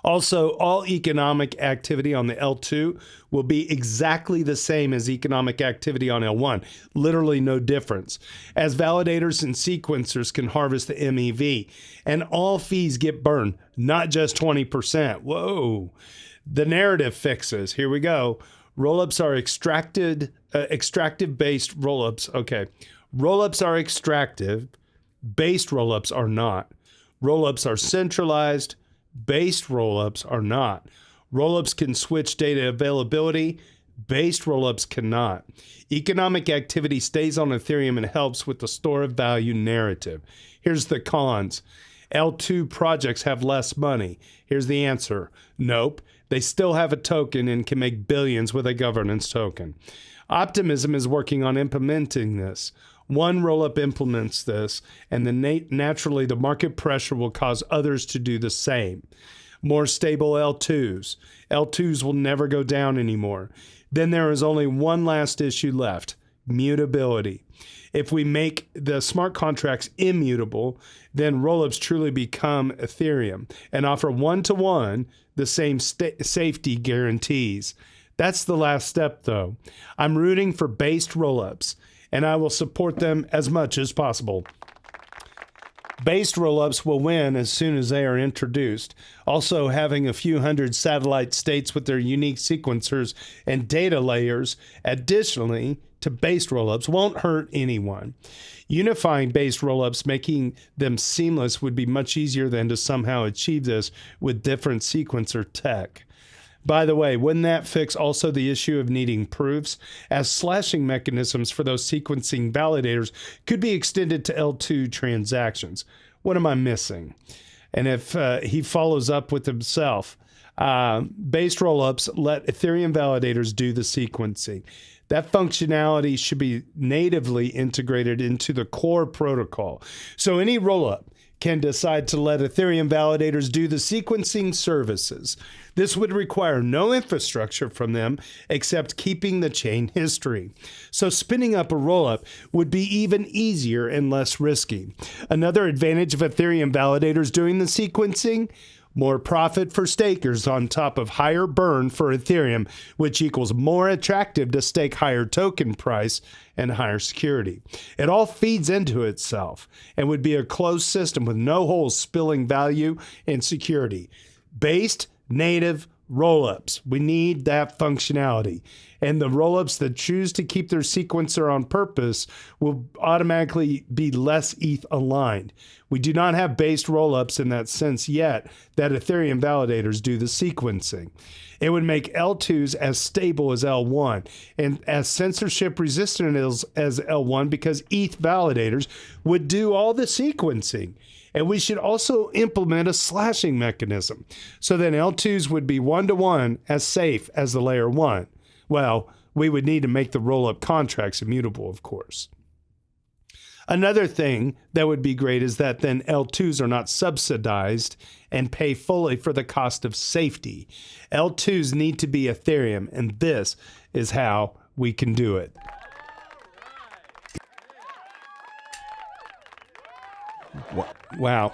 Also, all economic activity on the L2 will be exactly the same as economic activity on L1. Literally no difference. As validators and sequencers can harvest the MEV. And all fees get burned, not just 20%. Whoa. The narrative fixes. Here we go. Rollups are extractive-based rollups. Okay. Rollups are extractive. Based rollups are not. Rollups are centralized. Based rollups are not. Rollups can switch data availability. Based rollups cannot. Economic activity stays on Ethereum and helps with the store of value narrative. Here's the cons. L2 projects have less money. Here's the answer. Nope. They still have a token and can make billions with a governance token. Optimism is working on implementing this. One rollup implements this, and then naturally the market pressure will cause others to do the same. More stable L2s. L2s will never go down anymore. Then there is only one last issue left, mutability. If we make the smart contracts immutable, then rollups truly become Ethereum and offer one-to-one the same safety guarantees. That's the last step, though. I'm rooting for based rollups, and I will support them as much as possible. Based rollups will win as soon as they are introduced. Also, having a few hundred satellite states with their unique sequencers and data layers additionally to based rollups won't hurt anyone. Unifying based rollups, making them seamless, would be much easier than to somehow achieve this with different sequencer tech. By the way, wouldn't that fix also the issue of needing proofs, as slashing mechanisms for those sequencing validators could be extended to L2 transactions? What am I missing? And if he follows up with himself, based rollups let Ethereum validators do the sequencing. That functionality should be natively integrated into the core protocol. So any rollup can decide to let Ethereum validators do the sequencing services. This would require no infrastructure from them except keeping the chain history. So spinning up a rollup would be even easier and less risky. Another advantage of Ethereum validators doing the sequencing: more profit for stakers on top of higher burn for Ethereum, which equals more attractive to stake higher token price and higher security. It all feeds into itself and would be a closed system with no holes spilling value and security. Based native rollups. We need that functionality. And the rollups that choose to keep their sequencer on purpose will automatically be less ETH aligned. We do not have based rollups in that sense yet that Ethereum validators do the sequencing. It would make L2s as stable as L1 and as censorship resistant as L1 because ETH validators would do all the sequencing. And we should also implement a slashing mechanism so that L2s would be one-to-one as safe as the layer 1. Well, we would need to make the rollup contracts immutable, of course. Another thing that would be great is that then L2s are not subsidized and pay fully for the cost of safety. L2s need to be Ethereum, and this is how we can do it. Wow,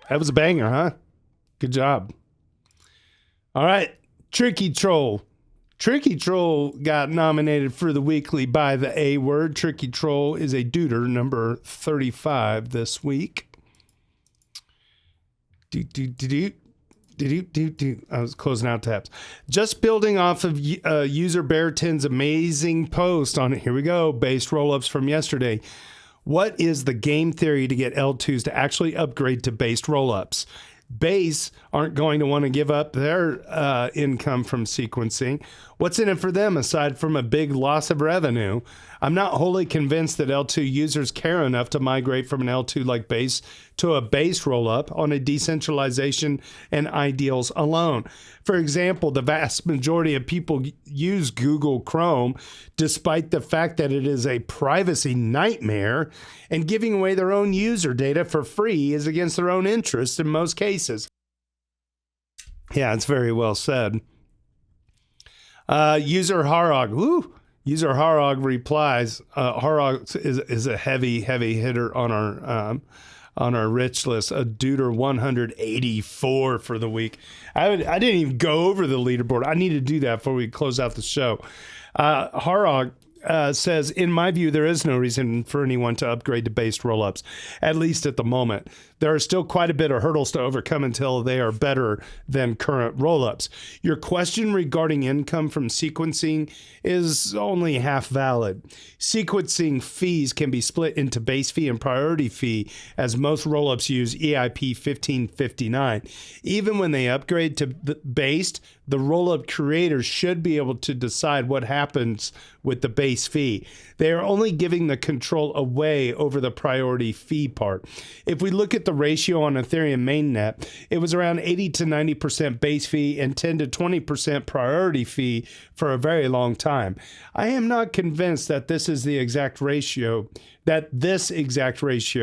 that was a banger, huh? Good job. All right, Tricky Troll. Tricky Troll got nominated for the weekly By the A Word. Tricky Troll is a duder, number 35 this week. I was closing out tabs. Just building off of user Bearton's amazing post on it. Here we go. Based rollups from yesterday. What is the game theory to get L2s to actually upgrade to based rollups? Base aren't going to want to give up their income from sequencing. What's in it for them aside from a big loss of revenue? I'm not wholly convinced that L2 users care enough to migrate from an L2 like Base to a Base rollup on a decentralization and ideals alone. For example, the vast majority of people use Google Chrome despite the fact that it is a privacy nightmare, and giving away their own user data for free is against their own interests in most cases. Yeah, it's very well said. User Harog. Woo! User Harog replies. Harog is a heavy hitter on our rich list. A duder 184 for the week. I didn't even go over the leaderboard. I need to do that before we close out the show. Harog says, in my view, there is no reason for anyone to upgrade to based rollups, at least at the moment. There are still quite a bit of hurdles to overcome until they are better than current rollups. Your question regarding income from sequencing is only half valid. Sequencing fees can be split into base fee and priority fee, as most rollups use EIP 1559. Even when they upgrade to based, the rollup creators should be able to decide what happens with the base fee. They are only giving the control away over the priority fee part. If we look at the ratio on Ethereum mainnet, it was around 80 to 90% base fee and 10 to 20% priority fee for a very long time. I am not convinced that this exact ratio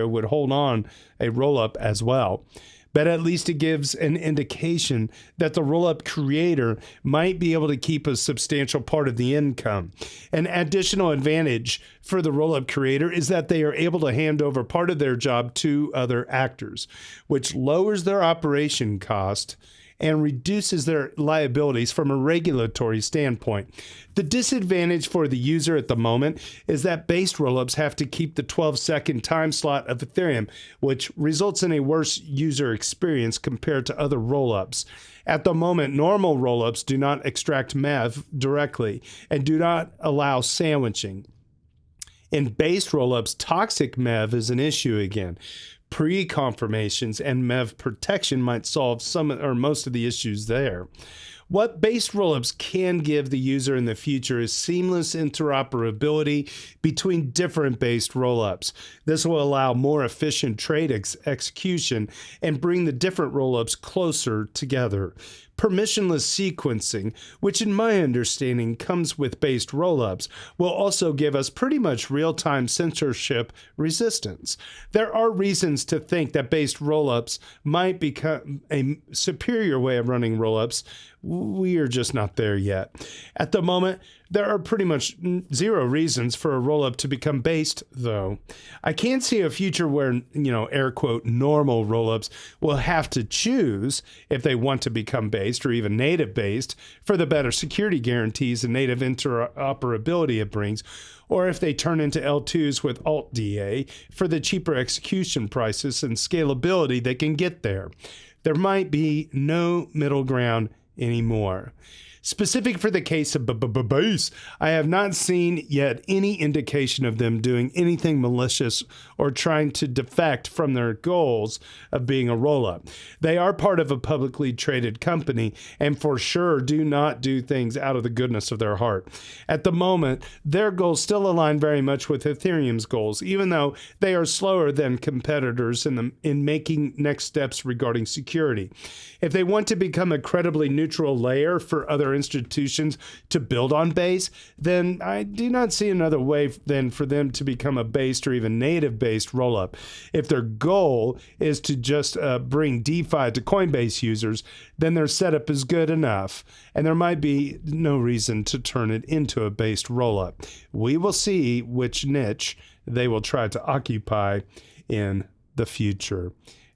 would hold on a rollup as well. But at least it gives an indication that the rollup creator might be able to keep a substantial part of the income. An additional advantage for the rollup creator is that they are able to hand over part of their job to other actors, which lowers their operation cost and reduces their liabilities from a regulatory standpoint. The disadvantage for the user at the moment is that based rollups have to keep the 12-second time slot of Ethereum, which results in a worse user experience compared to other rollups. At the moment, normal rollups do not extract MEV directly and do not allow sandwiching. In based rollups, toxic MEV is an issue again. Pre-confirmations and MEV protection might solve some or most of the issues there. What based rollups can give the user in the future is seamless interoperability between different based rollups. This will allow more efficient trade execution and bring the different rollups closer together. Permissionless sequencing, which in my understanding comes with based rollups, will also give us pretty much real-time censorship resistance. There are reasons to think that based rollups might become a superior way of running rollups. We are just not there yet. At the moment, there are pretty much zero reasons for a rollup to become based, though. I can't see a future where, air quote, normal rollups will have to choose if they want to become based or even native based for the better security guarantees and native interoperability it brings, or if they turn into L2s with Alt-DA for the cheaper execution prices and scalability they can get there. There might be no middle ground anymore. Specific for the case of base, I have not seen yet any indication of them doing anything malicious or trying to defect from their goals of being a rollup. They are part of a publicly traded company and for sure do not do things out of the goodness of their heart. At the moment, their goals still align very much with Ethereum's goals, even though they are slower than competitors in making next steps regarding security. If they want to become a credibly neutral layer for other institutions to build on Base, then I do not see another way than for them to become a based or even native based rollup. If their goal is to just bring DeFi to Coinbase users, then their setup is good enough, and there might be no reason to turn it into a based rollup. We will see which niche they will try to occupy in the future.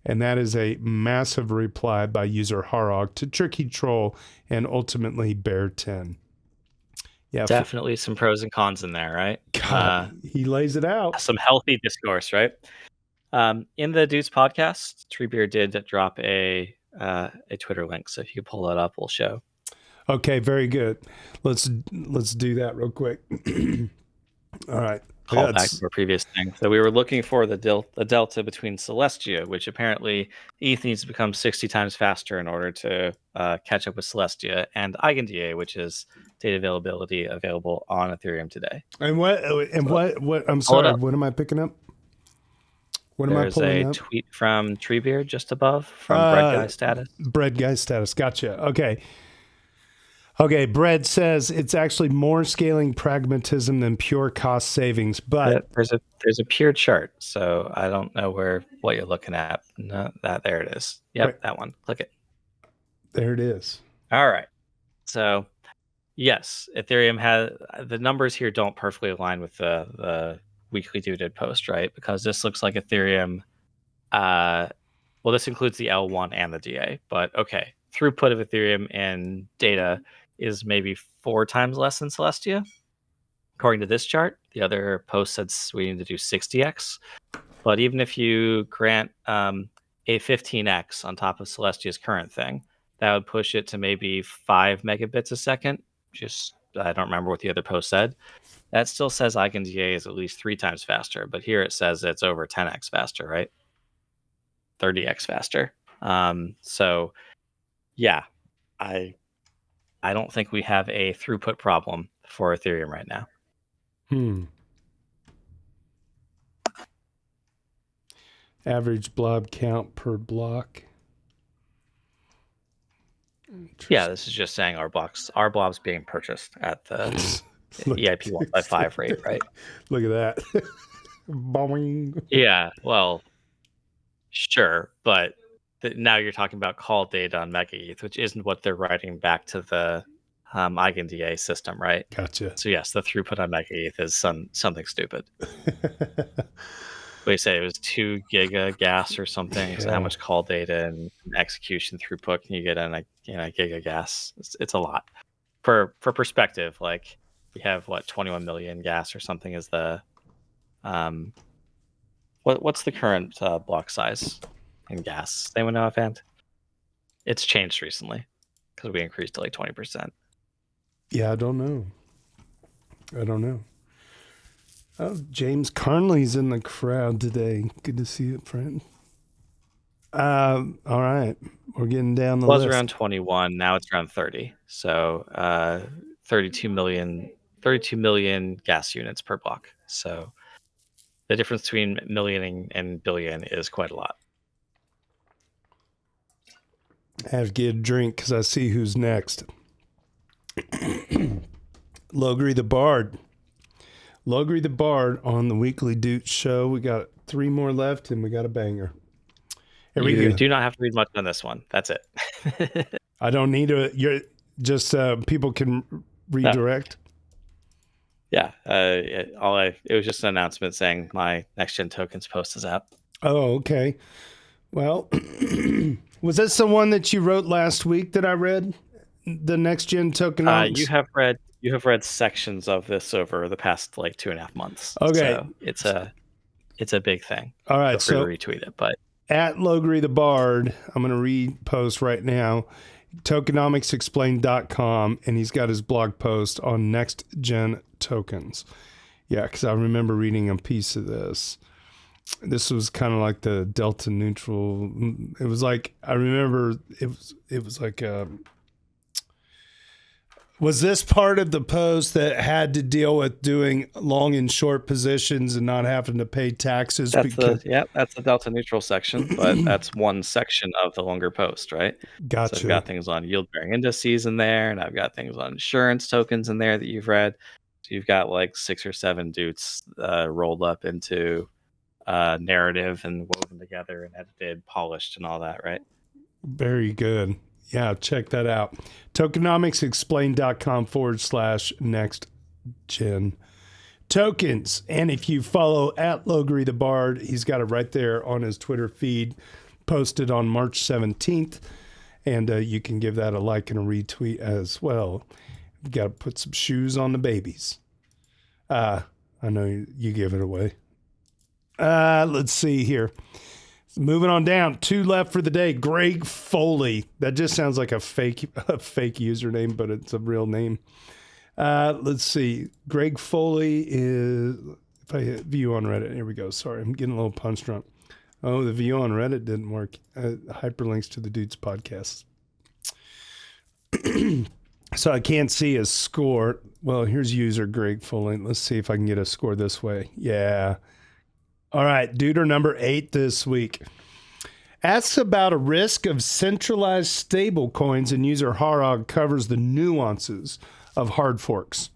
And that is a massive reply by user Harog to Tricky Troll and ultimately Bear 10. Yeah, definitely some pros and cons in there, right? God, he lays it out. Some healthy discourse, right? In the Doots podcast, Treebeard did drop a Twitter link, so if you pull that up, we'll show. Okay, very good. Let's do that real quick. All right. Call back to our previous thing. So we were looking for the delta between Celestia, which apparently ETH needs to become 60 times faster in order to catch up with Celestia, and EigenDA, which is data availability available on Ethereum today. And what? I'm sorry. What am I picking up? What am I pulling up? There's a tweet from Treebeard just above from Bread Guy Status. Bread Guy Status. Gotcha. Okay. Okay, Bread says it's actually more scaling pragmatism than pure cost savings, but there's a pure chart, so I don't know what you're looking at. No, there it is. Yep, right. That one. Click it. There it is. All right. So, yes, Ethereum has the numbers here don't perfectly align with the Weekly Dooted post, right? Because this looks like Ethereum. Well, this includes the L1 and the DA, but okay, throughput of Ethereum in data is maybe 4 times less than Celestia, according to this chart. The other post said we need to do 60x. But even if you grant a 15x on top of Celestia's current thing, that would push it to maybe 5 megabits a second. I don't remember what the other post said. That still says EigenDA is at least 3 times faster, but here it says it's over 10x faster, right? 30x faster. So, yeah, I don't think we have a throughput problem for Ethereum right now. Average blob count per block. Yeah, this is just saying our blobs being purchased at the EIP 155 rate, right? Look at that. Boing. Yeah, well, sure, but now you're talking about call data on MegaETH, which isn't what they're writing back to the EigenDA system, right? Gotcha. So yes, the throughput on MegaETH is something stupid. They say it was 2 giga gas or something. Yeah. So how much call data and execution throughput can you get on a giga gas? It's a lot. For perspective, like you have 21 million gas or something is the what's the current block size in gas? Anyone know offhand? It's changed recently because we increased to like 20%. Yeah, I don't know. Oh, James Carnley's in the crowd today. Good to see you, friend. All right. We're getting down the It was list. around 21. Now it's around 30. So 32 million gas units per block. So the difference between million and billion is quite a lot. I have to get a drink because I see who's next. Logri the Bard. Logri the Bard on the Weekly Doots show. We got 3 more left and we got a banger. Here we You go. do not have to read much on this one. That's it. I don't need to. You're just people can redirect. Yeah. It was just an announcement saying my next gen tokens post is out. Oh, okay. Well, was this the one that you wrote last week that I read? The next gen tokenomics? You have read sections of this over the past like 2.5 months. Okay. So it's a big thing. All right. Feel So free to retweet it, but at Logri the Bard, I'm going to repost right now, tokenomicsexplained.com, and he's got his blog post on next gen tokens. Yeah, because I remember reading a piece of this. This was kind of like the delta neutral. It was like, I remember it was like was this part of the post that had to deal with doing long and short positions and not having to pay taxes? that's the delta neutral section, but that's one section of the longer post, right? Gotcha. So I've got things on yield bearing indices in there, and I've got things on insurance tokens in there that you've read. So you've got like 6 or 7 Doots rolled up into narrative and woven together and edited, polished, and all that, right? Very good. Yeah, check that out. Tokenomicsexplained.com/next gen tokens. And if you follow at Logri the Bard, he's got it right there on his Twitter feed, posted on March 17th. And you can give that a like and a retweet as well. You got to put some shoes on the babies. I know you give it away. Let's see here. Moving on down, 2 left for the day. Greg Foley. That just sounds like a fake username, but it's a real name. Let's see. Greg Foley is, if I hit view on Reddit, here we go. Sorry, I'm getting a little punch drunk. Oh, the view on Reddit didn't work. Hyperlinks to the Dudes podcast. So I can't see his score. Well, here's user Greg Foley. Let's see if I can get a score this way. Yeah. All right, duder number 8 this week. Asks about a risk of centralized stable coins, and user Harog covers the nuances of hard forks.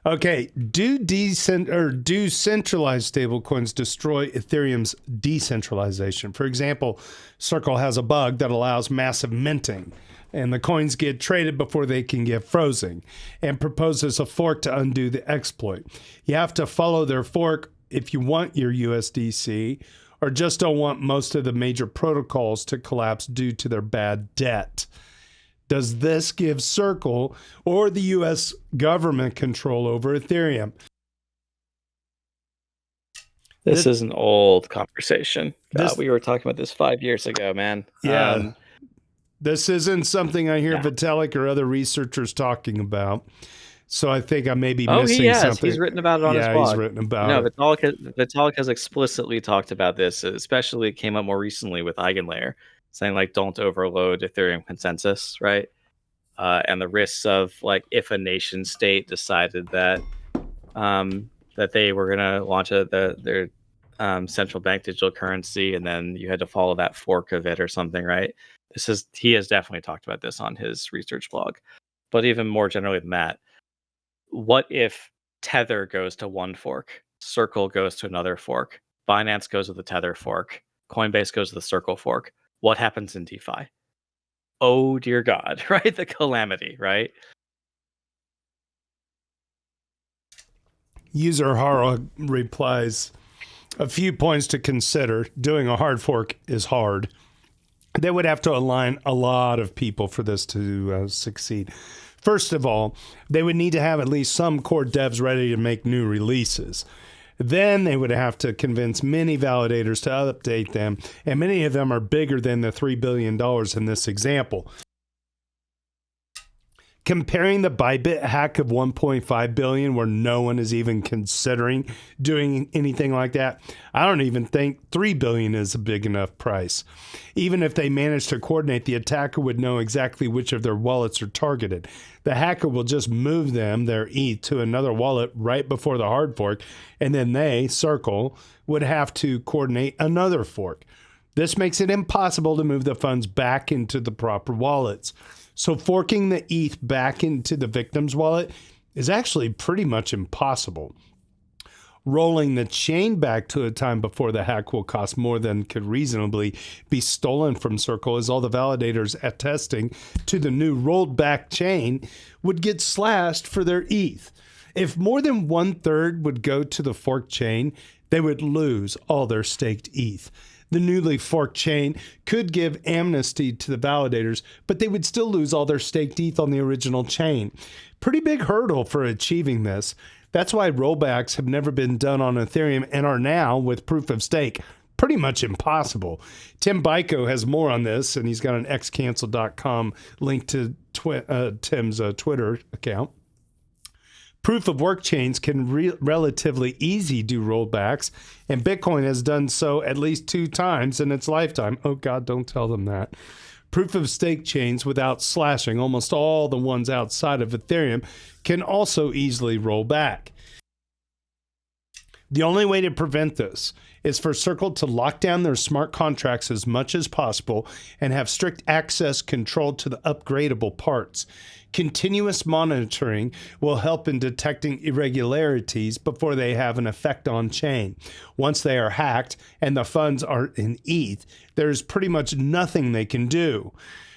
Okay, do centralized stable coins destroy Ethereum's decentralization? For example, Circle has a bug that allows massive minting, and the coins get traded before they can get frozen, and proposes a fork to undo the exploit. You have to follow their fork if you want your USDC, or just don't want most of the major protocols to collapse due to their bad debt. Does this give Circle or the US government control over Ethereum? This is an old conversation. We were talking about this 5 years ago, man. Yeah. This isn't something I hear Vitalik or other researchers talking about. So I think I may be missing something. He's written about it on his blog. Yeah, he's written about it. Vitalik has explicitly talked about this, especially it came up more recently with Eigenlayer, saying like don't overload Ethereum consensus, right? And the risks of like if a nation state decided that that they were going to launch their central bank digital currency, and then you had to follow that fork of it or something, right? He has definitely talked about this on his research blog. But even more generally than that, what if Tether goes to one fork, Circle goes to another fork, Binance goes to the Tether fork, Coinbase goes to the Circle fork? What happens in DeFi? Oh dear God, right? The calamity, right? User Hara replies, a few points to consider. Doing a hard fork is hard. They would have to align a lot of people for this to succeed. First of all, they would need to have at least some core devs ready to make new releases. Then they would have to convince many validators to update them, and many of them are bigger than the $3 billion in this example. Comparing the Bybit hack of 1.5 billion, where no one is even considering doing anything like that, I don't even think 3 billion is a big enough price. Even if they manage to coordinate, the attacker would know exactly which of their wallets are targeted. The hacker will just move their ETH to another wallet right before the hard fork, and then they, Circle, would have to coordinate another fork. This makes it impossible to move the funds back into the proper wallets. So forking the ETH back into the victim's wallet is actually pretty much impossible. Rolling the chain back to a time before the hack will cost more than could reasonably be stolen from Circle, as all the validators attesting to the new rolled back chain would get slashed for their ETH. If more than 1/3 would go to the forked chain, they would lose all their staked ETH. The newly forked chain could give amnesty to the validators, but they would still lose all their staked ETH on the original chain. Pretty big hurdle for achieving this. That's why rollbacks have never been done on Ethereum and are now, with proof of stake, pretty much impossible. Tim Byko has more on this, and he's got an xcancel.com link to Tim's Twitter account. Proof of work chains can relatively easy do rollbacks, and Bitcoin has done so at least 2 times in its lifetime. Oh God, don't tell them that. Proof of stake chains without slashing, almost all the ones outside of Ethereum, can also easily roll back. The only way to prevent this is for Circle to lock down their smart contracts as much as possible and have strict access control to the upgradable parts. Continuous monitoring will help in detecting irregularities before they have an effect on chain. Once they are hacked and the funds are in ETH, there's pretty much nothing they can do.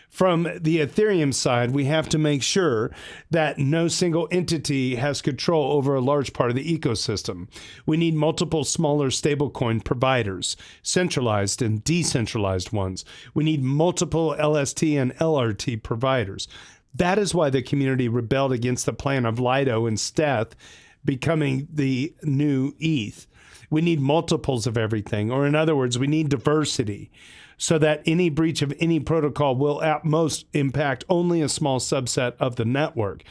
From the Ethereum side, we have to make sure that no single entity has control over a large part of the ecosystem. We need multiple smaller stablecoin providers, centralized and decentralized ones. We need multiple LST and LRT providers. That is why the community rebelled against the plan of Lido and Steth becoming the new ETH. We need multiples of everything, or in other words, we need diversity, so that any breach of any protocol will at most impact only a small subset of the network.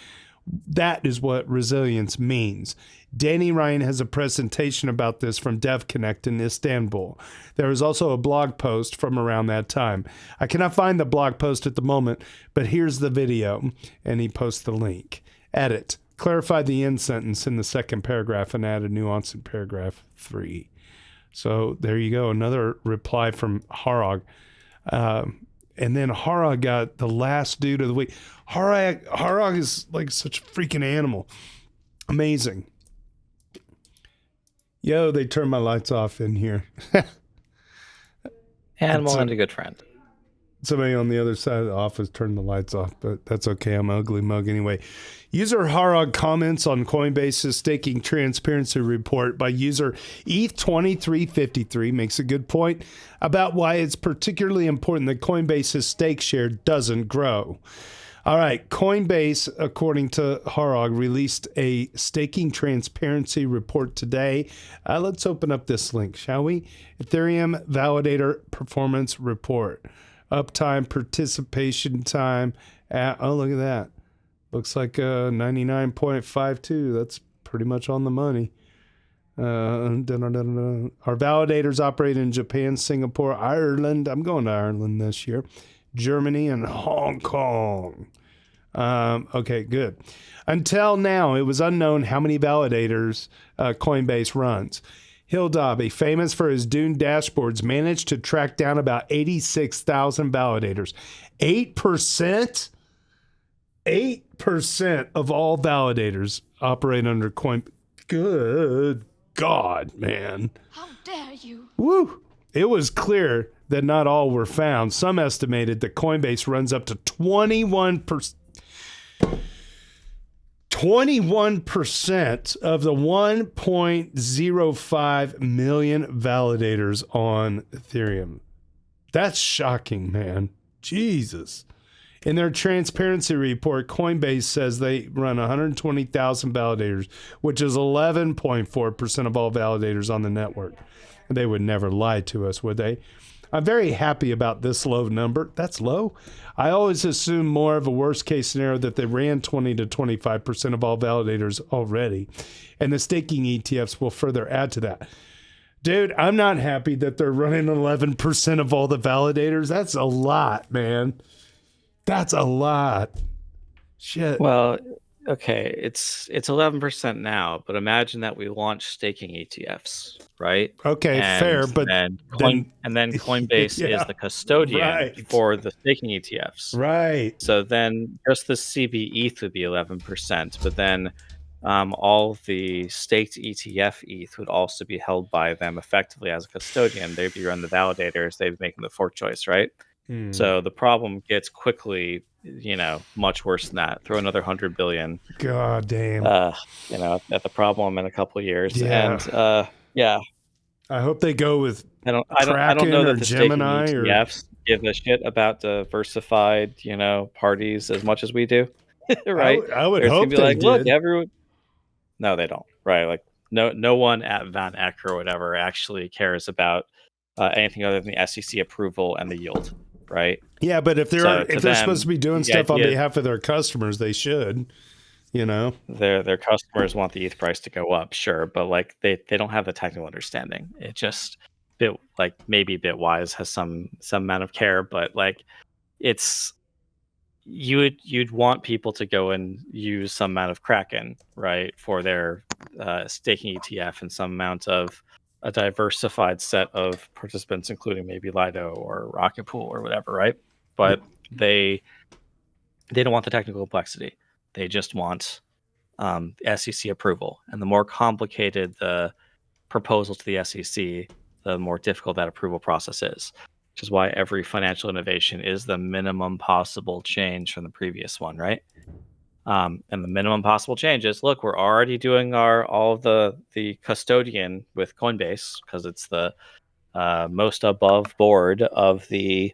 That is what resilience means. Danny Ryan has a presentation about this from DevConnect in Istanbul. There is also a blog post from around that time. I cannot find the blog post at the moment, but here's the video, and he posts the link. Edit. Clarify the end sentence in the second paragraph and add a nuance in paragraph 3. So there you go. Another reply from Harag. And then Harag got the last dude of the week. Harag is like such a freaking animal. Amazing. Yo, they turned my lights off in here. Animal and a good friend. Somebody on the other side of the office turned the lights off, but that's okay. I'm an ugly mug anyway. User Harag comments on Coinbase's staking transparency report by user ETH2353 makes a good point about why it's particularly important that Coinbase's stake share doesn't grow. All right, Coinbase, according to Harag, released a staking transparency report today. Let's open up this link, shall we? Ethereum Validator Performance Report. Uptime, participation time. Oh, look at that. Looks like 99.52. That's pretty much on the money. Our validators operate in Japan, Singapore, Ireland. I'm going to Ireland this year. Germany and Hong Kong. Okay, good. Until now, it was unknown how many validators Coinbase runs. Hildabi, famous for his Dune dashboards, managed to track down about 86,000 validators. 8%? 8% of all validators operate under Coinbase. Good God, man. How dare you? Woo! It was clear that not all were found. Some estimated that Coinbase runs up to 21%. 21% of the 1.05 million validators on Ethereum. That's shocking, man. Jesus. In their transparency report, Coinbase says they run 120,000 validators, which is 11.4% of all validators on the network. They would never lie to us, would they? I'm very happy about this low number. That's low. I always assume more of a worst case scenario that they ran 20 to 25% of all validators already. And the staking ETFs will further add to that. Dude, I'm not happy that they're running 11% of all the validators. That's a lot, man. That's a lot. Shit. Well, okay, it's 11% now, but imagine that we launch staking ETFs, right? Okay, And fair, but then then Coinbase yeah, is the custodian right. for the staking ETFs. Right. So then just the CB ETH would be 11%, but then all the staked ETF ETH would also be held by them effectively as a custodian. They'd be running the validators, they'd be making the fork choice, right? So the problem gets quickly, much worse than that. Throw another 100 billion, God damn. at the problem in a couple of years. Yeah. And yeah, I hope they go with I don't know Kraken or that the staking Gemini or ETFs give a shit about diversified, parties as much as we do, right? I would They're just hope gonna be they like, look, did. everyone. No, they don't. Right? Like, no one at Van Eck or whatever actually cares about anything other than the SEC approval and the yield, right? Yeah, but if So they're to them, supposed to be doing the stuff on idea- behalf of their customers, they should. Their customers want the ETH price to go up, sure, but like they don't have the technical understanding. It just maybe Bitwise has some amount of care, but like it's you'd want people to go and use some amount of Kraken, right, for their staking ETF and some amount of a diversified set of participants, including maybe Lido or Rocket Pool or whatever, right? But they don't want the technical complexity. They just want SEC approval. And the more complicated the proposal to the SEC, the more difficult that approval process is, which is why every financial innovation is the minimum possible change from the previous one, right? And the minimum possible change is, look, we're already doing all of the custodian with Coinbase because it's the most above board of the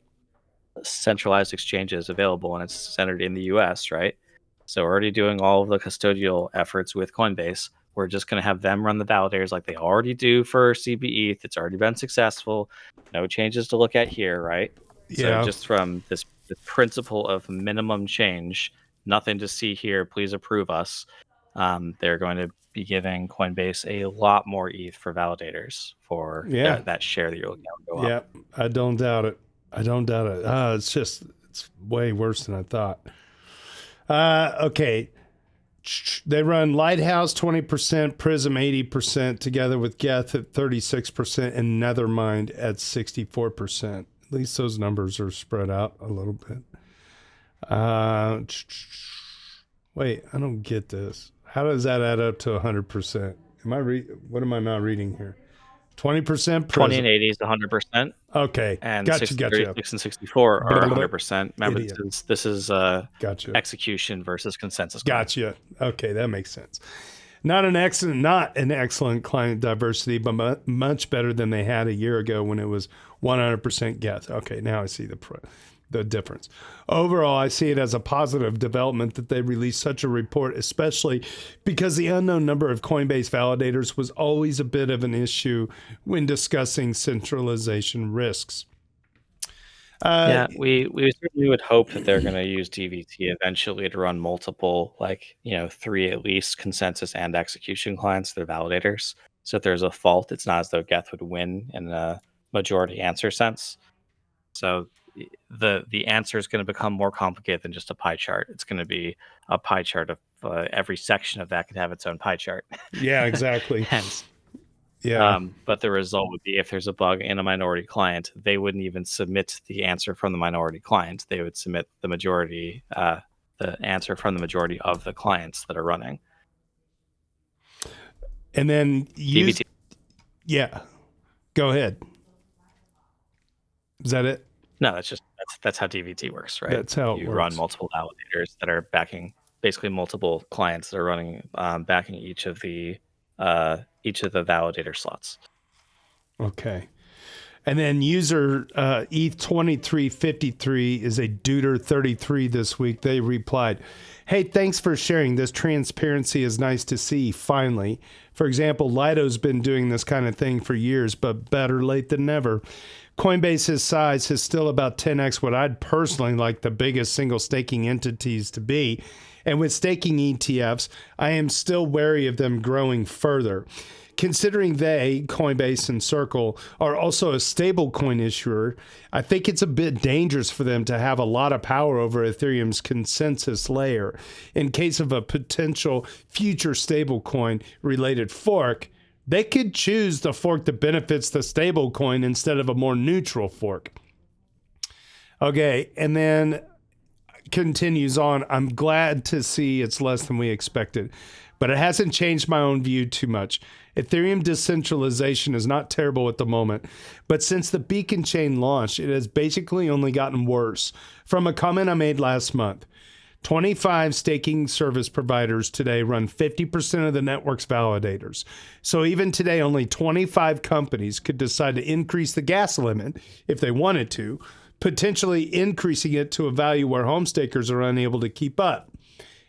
centralized exchanges available, and it's centered in the US, right? So we're already doing all of the custodial efforts with Coinbase. We're just going to have them run the validators like they already do for CB ETH. It's already been successful. No changes to look at here, right? Yeah. So just from this principle of minimum change, nothing to see here, please approve us. They're going to be giving Coinbase a lot more ETH for validators for that share that you're looking at go up. Yeah, I don't doubt it. It's way worse than I thought. Okay. They run Lighthouse 20%, Prism 80%, together with Geth at 36% and Nethermind at 64%. At least those numbers are spread out a little bit. Wait, I don't get this. How does that add up to 100%? What am I not reading here? 20% Prism. 20 and 80 is 100%. Okay, And gotcha. 36 and 64 are 100%. Remember, this is gotcha. Execution versus consensus. Gotcha. Okay, that makes sense. Not an excellent client diversity, but much better than they had a year ago when it was 100% Geth. Okay, now I see the difference. Overall, I see it as a positive development that they released such a report, especially because the unknown number of Coinbase validators was always a bit of an issue when discussing centralization risks. We certainly would hope that they're going to use DVT eventually to run multiple, 3 at least consensus and execution clients, their validators. So if there's a fault, it's not as though Geth would win in a majority answer sense. So the answer is going to become more complicated than just a pie chart. It's going to be a pie chart of every section of that could have its own pie chart. Yeah, exactly. Hence, yeah. But the result would be if there's a bug in a minority client, they wouldn't even submit the answer from the minority client. They would submit the answer from the majority of the clients that are running. And then DVT. Yeah. Go ahead. Is that it? No, that's how DVT works, right? That's how you run multiple validators that are backing basically multiple clients that are running backing each of the validator slots. Okay. And then user ETH2353 is a Duder33 this week. They replied, "Hey, thanks for sharing. This transparency is nice to see, finally. For example, Lido's been doing this kind of thing for years, but better late than never. Coinbase's size is still about 10x what I'd personally like the biggest single staking entities to be. And with staking ETFs, I am still wary of them growing further. Considering they, Coinbase and Circle, are also a stablecoin issuer, I think it's a bit dangerous for them to have a lot of power over Ethereum's consensus layer. In case of a potential future stablecoin related fork, they could choose the fork that benefits the stablecoin instead of a more neutral fork. Okay, and then continues on. I'm glad to see it's less than we expected, but it hasn't changed my own view too much. Ethereum decentralization is not terrible at the moment, but since the Beacon chain launched, it has basically only gotten worse. From a comment I made last month, 25 staking service providers today run 50% of the network's validators. So even today, only 25 companies could decide to increase the gas limit if they wanted to, potentially increasing it to a value where home stakers are unable to keep up.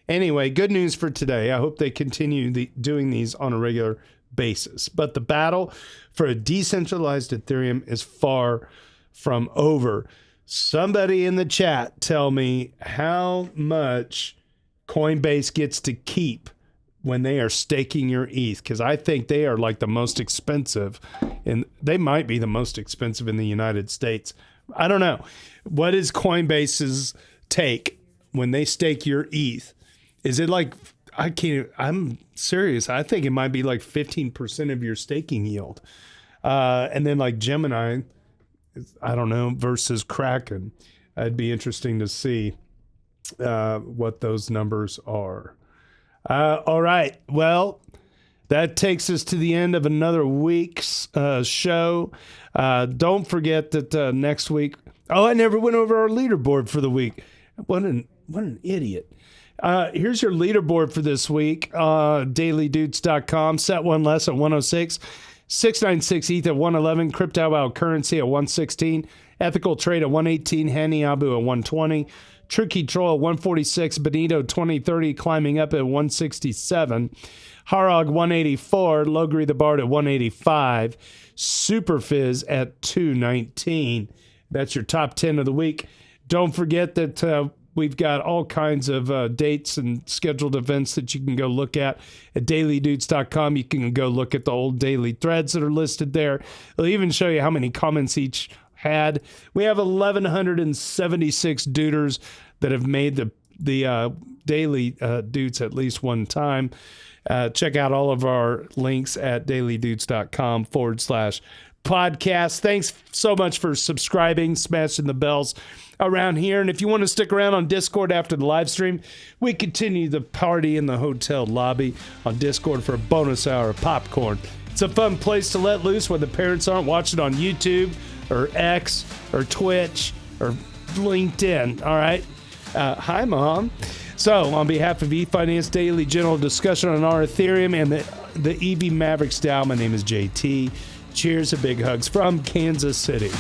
Anyway, good news for today. I hope they continue doing these on a regular basis. But the battle for a decentralized Ethereum is far from over. Somebody in the chat tell me how much Coinbase gets to keep when they are staking your ETH, because I think they are like the most expensive, and they might be the most expensive in the United States. I don't know. What is Coinbase's take when they stake your ETH? Is it like, I'm serious. I think it might be like 15% of your staking yield. And then like Gemini, I don't know, versus Kraken. It'd be interesting to see what those numbers are. All right. Well, that takes us to the end of another week's show. Don't forget that next week. Oh, I never went over our leaderboard for the week. What an idiot. Here's your leaderboard for this week. dailydoots.com. Set one less at 106. 696 ETH at 111. Crypto currency at 116. Ethical trade at 118. Hani Abu at 120. True Control at 146. Benito 2030 climbing up at 167. Harog 184. Logri the Bard at 185. Superfizz at 219. That's your top 10 of the week. Don't forget that we've got all kinds of dates and scheduled events that you can go look at dailydoots.com. You can go look at the old daily threads that are listed there. It'll even show you how many comments each had. We have 1,176 duders that have made the daily Doots at least one time. Check out all of our links at dailydoots.com/podcast. Thanks so much for subscribing, smashing the bells around here. And if you want to stick around on Discord after the live stream, we continue the party in the hotel lobby on Discord for a bonus hour of popcorn. It's a fun place to let loose when the parents aren't watching on YouTube or X or Twitch or LinkedIn. All right. Hi, Mom. So on behalf of Ethfinance Daily General Discussion on our Ethereum and the EV Mavericks DAO, my name is JT. Cheers and big hugs from Kansas City.